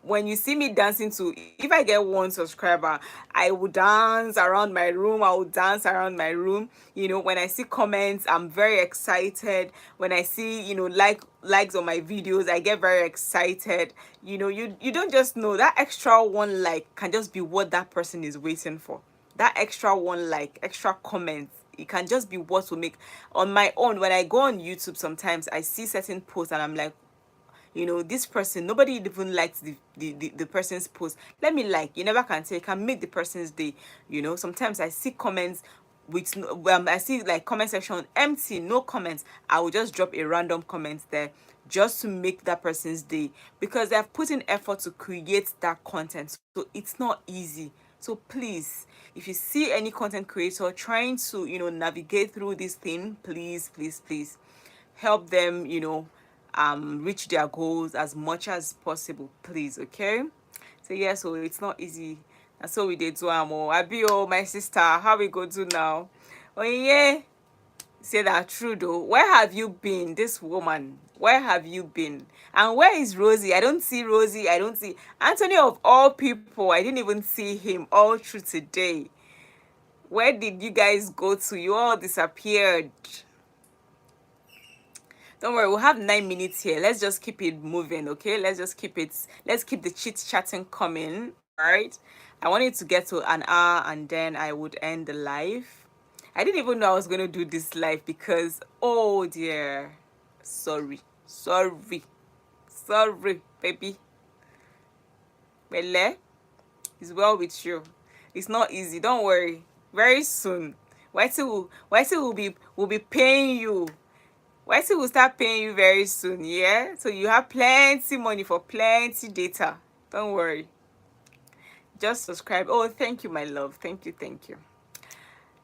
When you see me dancing to, if I get 1 subscriber, I will dance around my room. When I see comments, I'm very excited. When I see likes on my videos, I get very excited. You don't just know that extra one like can just be what that person is waiting for. That extra one like, extra comment, it can just be what will make. On my own, when I go on YouTube, sometimes I see certain posts and I'm like, this person, nobody even likes the person's post. Let me like. You never can say, can make the person's day. Sometimes I see comments with I see like comment section empty, no comments. I will just drop a random comment there just to make that person's day, because they have put in effort to create that content. So it's not easy. So please, if you see any content creator trying to, navigate through this thing, please, please, please help them, reach their goals as much as possible, please. Okay. So yeah, so it's not easy. And so we did do amo. Abi, oh, my sister, how we go do now? Oh yeah. Say that true though. Where have you been, this woman? Where have you been? And where is Rosie? I don't see Rosie. I don't see Anthony of all people. I didn't even see him all through today. Where did you guys go to? You all disappeared. Don't worry, we'll have 9 minutes here. Let's just keep it moving, okay? Let's keep the chit chatting coming. All right. I wanted to get to an hour and then I would end the live. I didn't even know I was going to do this live because, oh dear. Sorry. Sorry. Sorry, baby. Bele, it's well with you. It's not easy. Don't worry. Very soon. Whitey will be paying you. YT will start paying you very soon, yeah? So you have plenty money for plenty data. Don't worry. Just subscribe. Oh, thank you, my love. Thank you, thank you.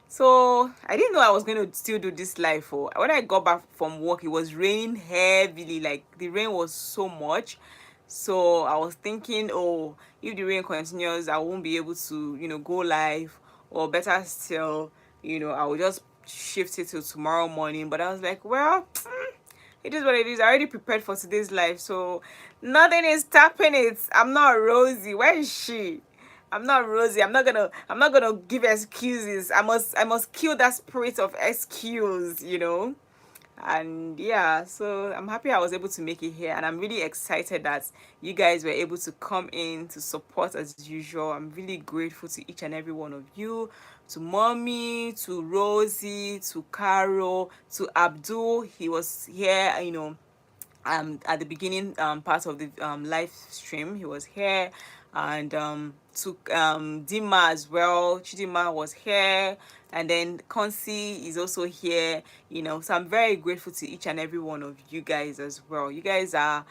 So I didn't know I was going to still do this live. When I got back from work, it was raining heavily. Like the rain was so much. So I was thinking, oh, if the rain continues, I won't be able to, go live. Or better still, I will just shift it to tomorrow morning. But I was like, well, it is what it is. I already prepared for today's live, so nothing is stopping it. I'm not Rosie. Where is she? I'm not Rosie. I'm not gonna give excuses. I must kill that spirit of excuse. And yeah, so I'm happy I was able to make it here, and I'm really excited that you guys were able to come in to support as usual. I'm really grateful to each and every one of you, to Mommy, to Rosie, to Carol, to Abdul. He was here, at the beginning part of the live stream. He was here. And to Dima as well. Chidima was here, and then Konsi is also here. So I'm very grateful to each and every one of you guys as well. You guys are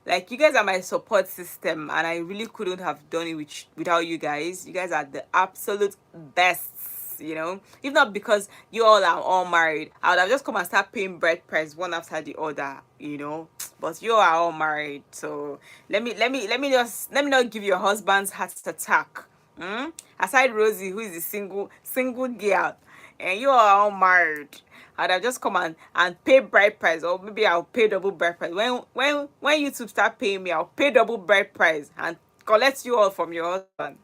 my support system, and I really couldn't have done it without you guys. You guys are the absolute best. If not because you all are all married, I would have just come and start paying bread price one after the other. But you are all married, so let me not give your husband's heart attack. Aside Rosie, who is a single girl, and you are all married, I'd have just come and pay bride price, or maybe I'll pay double bride price. When YouTube start paying me, I'll pay double bride price and collect you all from your husband.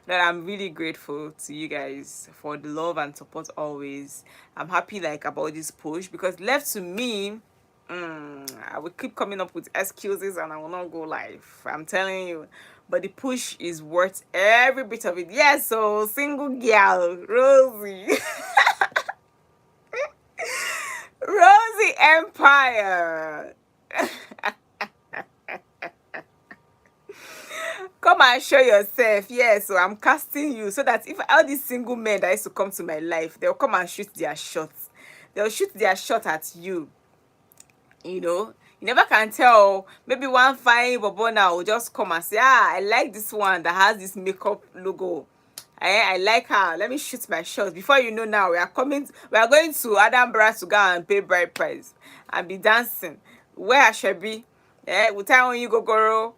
That I'm really grateful to you guys for the love and support always. I'm happy about this push, because left to me, I will keep coming up with excuses and I will not go live. I'm telling you. But the push is worth every bit of it. Yes, so single girl, Rosie. Rosie Empire. Come and show yourself. Yes, so I'm casting you, so that if all these single men that used to come to my life, they'll come and shoot their shots. They'll shoot their shot at you. You never can tell. Maybe one fine bobo now will just come and say, I like this one that has this makeup logo. I like her. Let me shoot my shot. Before you know, now we are going to Adambra to go and pay bride price and be dancing. Where I should be? We'll tell you go girl.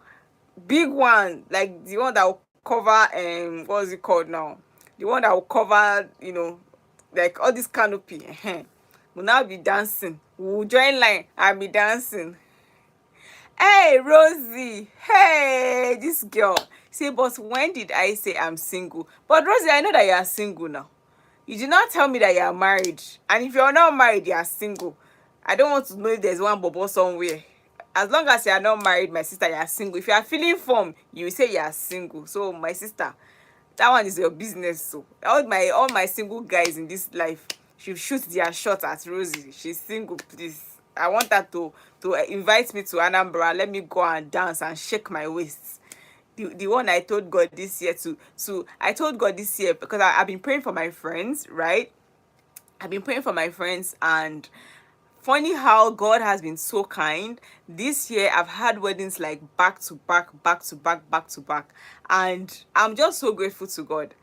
Big one, like the one that will cover what's it called now? The one that will cover, like all this canopy. We'll now be dancing. We'll join line and be dancing. Hey, Rosie. Hey, this girl. Say, but when did I say I'm single? But Rosie, I know that you are single now. You did not tell me that you are married. And if you're not married, you are single. I don't want to know if there's one bobo somewhere. As long as you are not married, my sister, you are single. If you are feeling form, you say you are single. So, my sister, that one is your business. So, all my single guys in this life should shoot their shot at Rosie. She's single, please. I want her to invite me to Anambra. Let me go and dance and shake my waist. The one I told God this year I told God this year, because I've been praying for my friends, right? I've been praying for my friends, and Funny how God has been so kind. This year I've had weddings like back to back, back to back, back to back. And I'm just so grateful to God.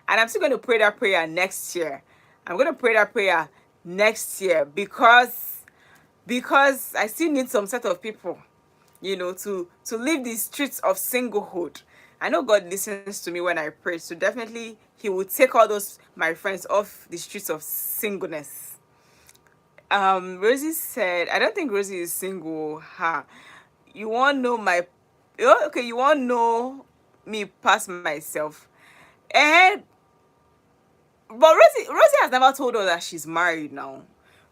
And I'm still going to pray that prayer next year. I'm going to pray that prayer next year because I still need some set of people, to leave the streets of singlehood. I know God listens to me when I pray, so definitely He will take all those my friends off the streets of singleness. Rosie said, I don't think Rosie is single. Ha. You want to know my okay, you want to know me past myself. And but Rosie has never told us that she's married now.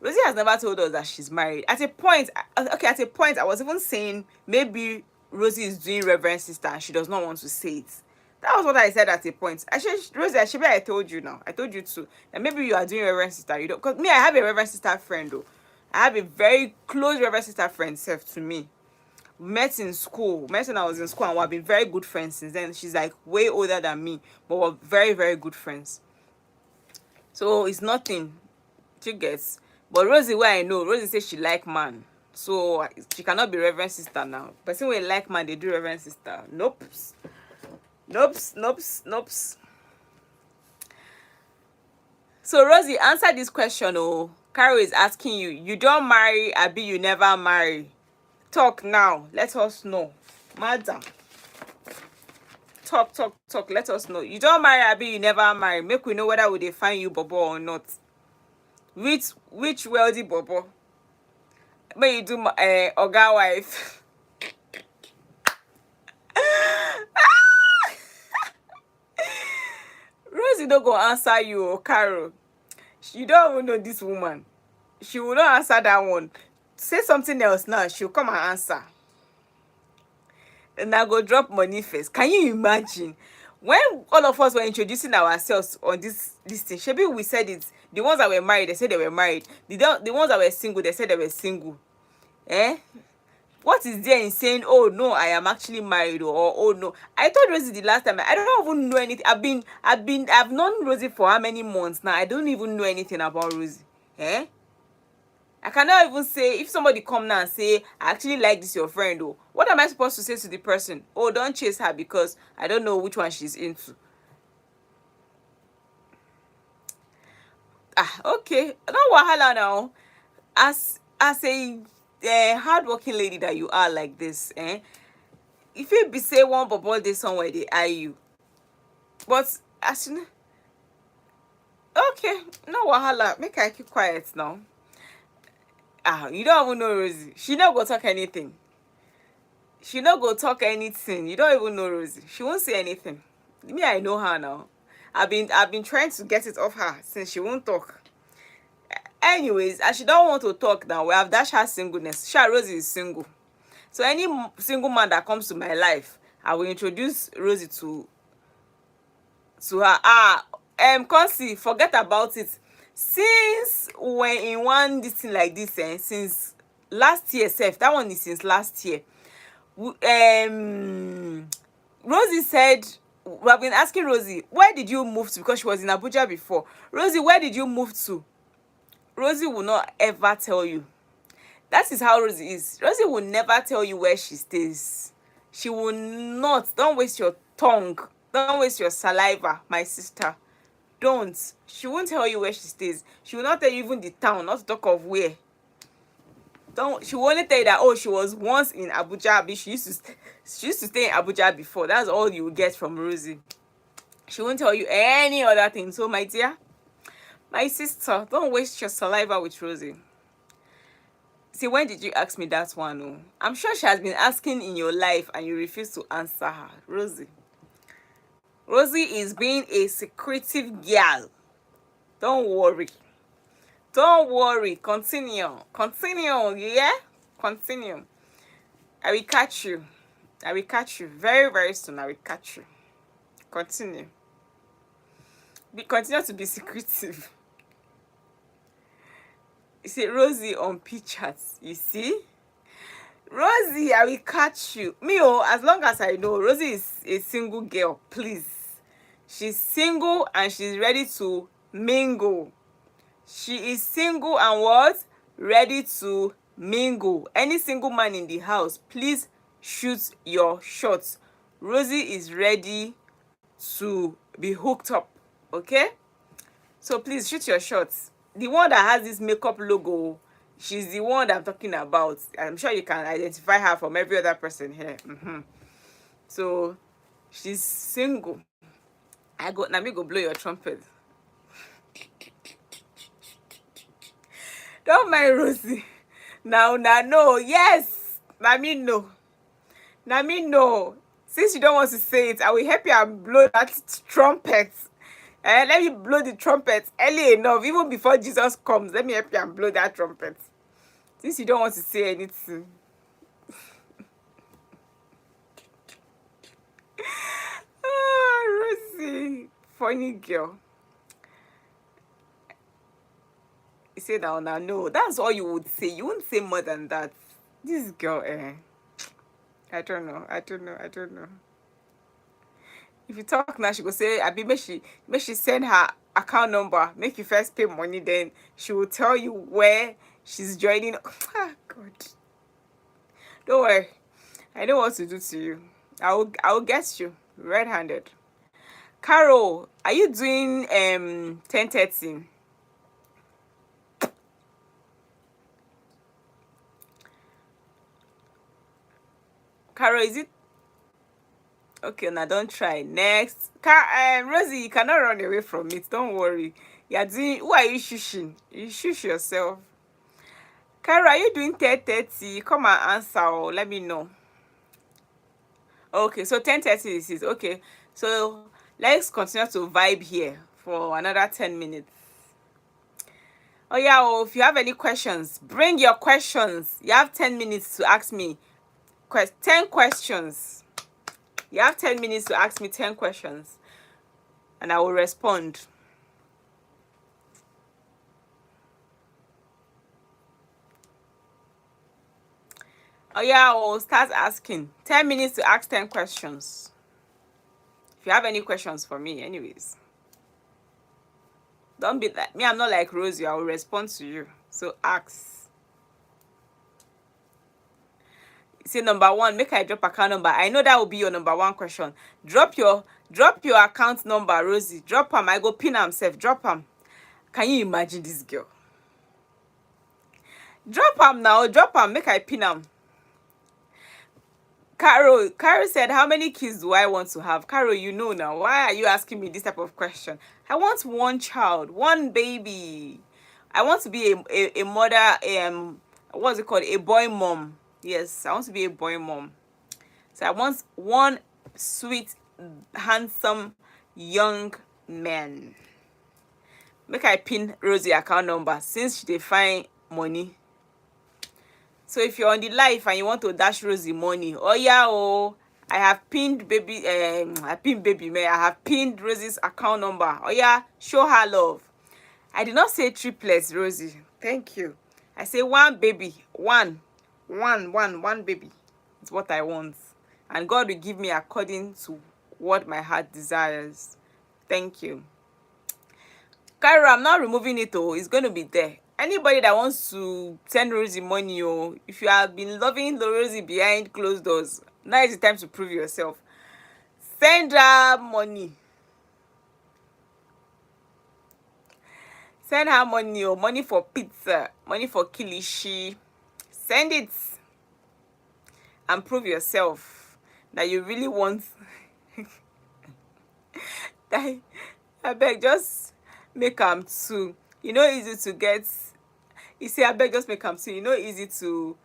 Rosie has never told us that she's married. At a point, I was even saying maybe Rosie is doing Reverend Sister and she does not want to say it. That was what I said at a point. Rosie, I told you now. I told you too. That maybe you are doing Reverend Sister. You don't, because me, I have a Reverend Sister friend though. I have a very close Reverend Sister friend, self to me. We met in school. We met when I was in school and we've been very good friends since then. She's like way older than me, but we're very, very good friends. So it's nothing. She gets. But Rosie, where I know, Rosie says she like man. So she cannot be Reverend Sister now. Person who like man, they do Reverend Sister. Nope. Nope. Nope. Nope. So Rosie, answer this question. Oh, Carol is asking you. You don't marry, Abi, you never marry. Talk now. Let us know. Madam. Talk. Let us know. You don't marry, Abi, you never marry. Make we know whether we find you bobo or not. Which wealthy bobo? May you do oga wife. Rosie don't go answer you, Carol. You don't even know this woman. She will not answer that one. Say something else now. She'll come and answer. And I go drop money first. Can you imagine? When all of us were introducing ourselves on this thing, Shebi, we said it. The ones that were married, they said they were married. The ones that were single, they said they were single. What is there in saying, oh no, I am actually married, or oh no? I told Rosie the last time, I don't even know anything. I've known Rosie for how many months now? I don't even know anything about Rosie. I cannot even say, if somebody come now and say, I actually like this your friend, oh, what am I supposed to say to the person? Oh, don't chase her because I don't know which one she's into. Okay, no wahala now. As a hardworking lady that you are like this, if you be say one bubble day somewhere they eye you, but as you know, okay, no wahala. Make I keep quiet now. You don't even know Rosie. She not go talk anything. She not go talk anything. You don't even know Rosie. She won't say anything. Me, I know her now. I've been trying to get it off her since she won't talk. Anyways, as she don't want to talk now, we have dashed her singleness. Sha Rosie is single. So any single man that comes to my life, I will introduce Rosie to her. Concy, forget about it. Since we're in one this thing like this, since last year, that one is since last year. Rosie said, we have been asking Rosie, where did you move to? Because she was in Abuja before. Rosie, where did you move to? Rosie will not ever tell you. That is how Rosie is. Rosie will never tell you where she stays. She will not. Don't waste your tongue. Don't waste your saliva, my sister. Don't. She won't tell you where she stays. She will not tell you even the town, not to talk of where. She will only tell you that, oh, she was once in Abuja. She used to stay in Abuja before. That's all you will get from Rosie. She won't tell you any other thing. So, my dear, my sister, don't waste your saliva with Rosie. See, when did you ask me that one? Oh, I'm sure she has been asking in your life and you refuse to answer her. Rosie is being a secretive girl. Don't worry. Continue, yeah? Continue. I will catch you very, very soon. I will catch you. Continue to be secretive. You see Rosie on pictures. You see Rosie, I will catch you. As long as I know, Rosie is a single girl. Please, she's single and she's ready to mingle. She is single and what? ready to mingle. Any single man in the house, please shoot your shots. Rosie is ready to be hooked up. Okay, so please shoot your shots. The one that has this makeup logo, she's the one that I'm talking about. I'm sure you can identify her from every other person here. So she's single. I go now, me go blow your trumpet. Don't mind Rosie. Now no, yes. Now me no. Now me no. Since you don't want to say it, I will help you and blow that trumpet. Let me blow the trumpet early enough, even before Jesus comes. Let me help you and blow that trumpet. Since you don't want to say anything. Rosie, funny girl. You say that now, no. That's all you would say. You wouldn't say more than that. This girl, I don't know. If you talk now, she go say, Abi, make she send her account number, make you first pay money, then she will tell you where she's joining. Ah, God. Don't worry. I know what to do to you. I will get you red-handed. Carol, are you doing 10:30? Carol, is it okay? Now don't try. Next, Rosie, you cannot run away from it. Don't worry. You're doing. Who are you shushing? You shush yourself. Carol, are you doing 10:30? Come and answer. Or let me know. Okay, so 10:30 is it. Okay, so let's continue to vibe here for another 10 minutes. Oh yeah, well, if you have any questions, bring your questions. You have 10 minutes to ask me 10 questions. You have 10 minutes to ask me 10 questions, and I will respond. Oh yeah, we'll start asking. 10 minutes to ask 10 questions. If you have any questions for me, anyways. Don't be that. Me, I'm not like Rosie. I will respond to you. So ask. Say number one, make I drop account number. I know that will be your number one question. Drop your account number, Rosie. Drop them. I go pin am sef. Drop them. Can you imagine this girl? Drop them now. Drop them. Make I pin am. Carol said, how many kids do I want to have? Carol, you know now. Why are you asking me this type of question? I want one child, one baby. I want to be a mother, what's it called? A boy mom. Yes, I want to be a boy mom. So I want one sweet, handsome, young man. Make I pin Rosie account number since she dey find money. So if you're on the live and you want to dash Rosie money, oh yeah, I have pinned baby, I have pinned Rosie's account number. Oh yeah, show her love. I did not say triplets, Rosie. Thank you. I say one baby, one baby. It's what I want. And God will give me according to what my heart desires. Thank you. Carol, I'm not removing it, it's going to be there. Anybody that wants to send Rosie money, if you have been loving Rosie behind closed doors, now is the time to prove yourself. Send her money. Send her money, money for pizza, money for kilishi. Send it and prove yourself that you really want. I beg, just make them two. You know, easy to get. You see, I beg, just make them two. You know, easy to,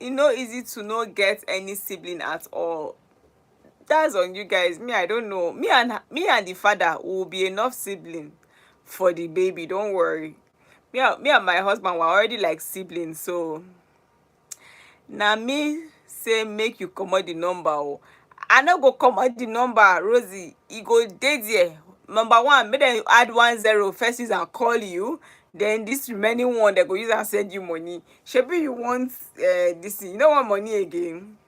easy to not get any sibling at all. That's on you guys. Me, I don't know. Me and the father will be enough sibling for the baby. Don't worry. Me and my husband were already like siblings. So now me say make you comot the number. I no go comot the number, Rosie. You go dey there. Number one, make them add 10 first use and call you. Then this remaining one, they go use and send you money. Shebi you want this thing. You don't want money again.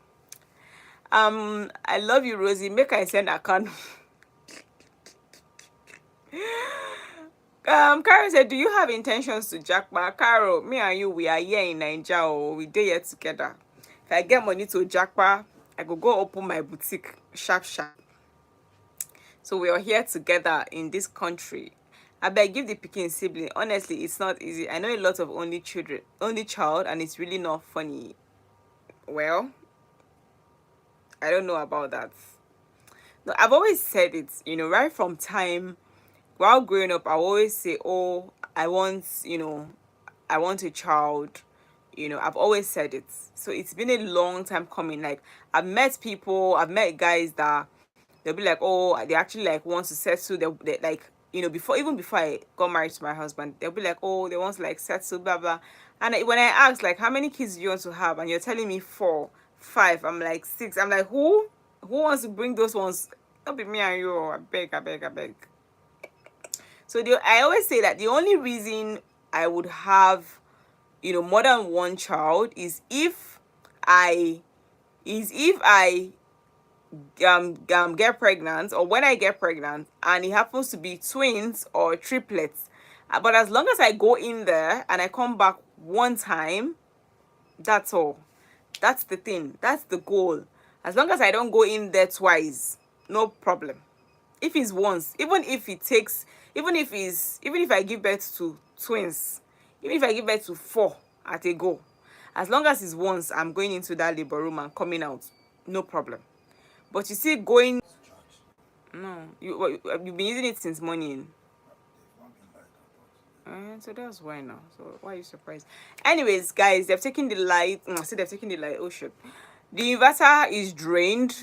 I love you, Rosie. Make I send account. Carol said, "Do you have intentions to jackpot?" Carol, me and you, we are here in Nigeria, or we dey here together. If I get money to jackpot, I go open my boutique sharp sharp. So we are here together in this country. I beg, give the pikin sibling. Honestly, it's not easy. I know a lot of only child, and it's really not funny. Well, I don't know about that. No, I've always said it, right from time while growing up, I always say, "Oh, I want a child." I've always said it. So it's been a long time coming. Like, I've met guys that they'll be like, "Oh, they actually like want to settle." They like, before I got married to my husband, they'll be like, "Oh, they want to like settle, blah blah." And when I ask like, "How many kids do you want to have?" and you're telling me four, five, I'm like six. I'm like, who wants to bring those ones? Don't be me and you. I beg, I beg, I beg. So I always say that the only reason I would have, more than one child I if I get pregnant, or when I get pregnant and it happens to be twins or triplets. But as long as I go in there and I come back one time, that's all. That's the thing. That's the goal. As long as I don't go in there twice, no problem. If it's once, even if I give birth to twins, even if I give birth to four at a go, as long as it's once, I'm going into that labor room and coming out, no problem. But you see, going, no, you've been using it since morning. So that's why now. So why are you surprised? Anyways, guys, they've taken the light. See, they've taken the light. Oh shit, the inverter is drained.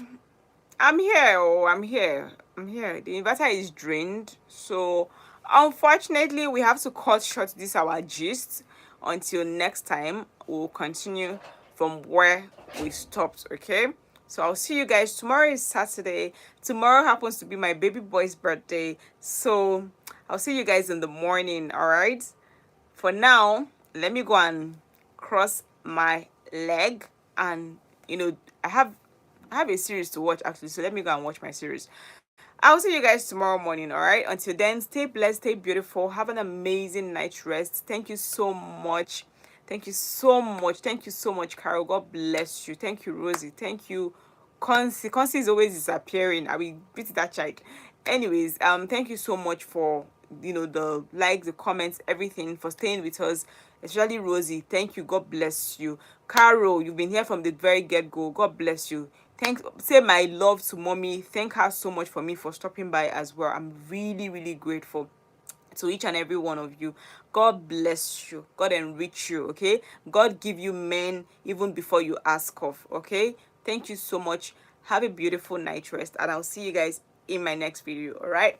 I'm here. Oh, I'm here. I'm here. The inverter is drained. So, unfortunately, we have to cut short this our gist. Until next time, we'll continue from where we stopped. Okay. So I'll see you guys. Tomorrow is Saturday. Tomorrow happens to be my baby boy's birthday. So I'll see you guys in the morning. All right. For now, let me go and cross my leg, and I have a series to watch actually, so let me go and watch my series. I'll see you guys tomorrow morning, all right? Until then, stay blessed, stay beautiful, have an amazing night rest. Thank you so much. Thank you so much. Thank you so much, Carol. God bless you. Thank you, Rosie. Thank you. Concy. Concy is always disappearing. I will beat that child. Anyways, thank you so much for the likes, the comments, everything, for staying with us. Especially Rosie. Thank you. God bless you. Carol, you've been here from the very get-go. God bless you. Thanks. Say my love to mommy. Thank her so much for me for stopping by as well. I'm really, really grateful to each and every one of you. God bless you. God enrich you. Okay. God give you men even before you ask of. Okay. Thank you so much. Have a beautiful night rest, and I'll see you guys in my next video. All right.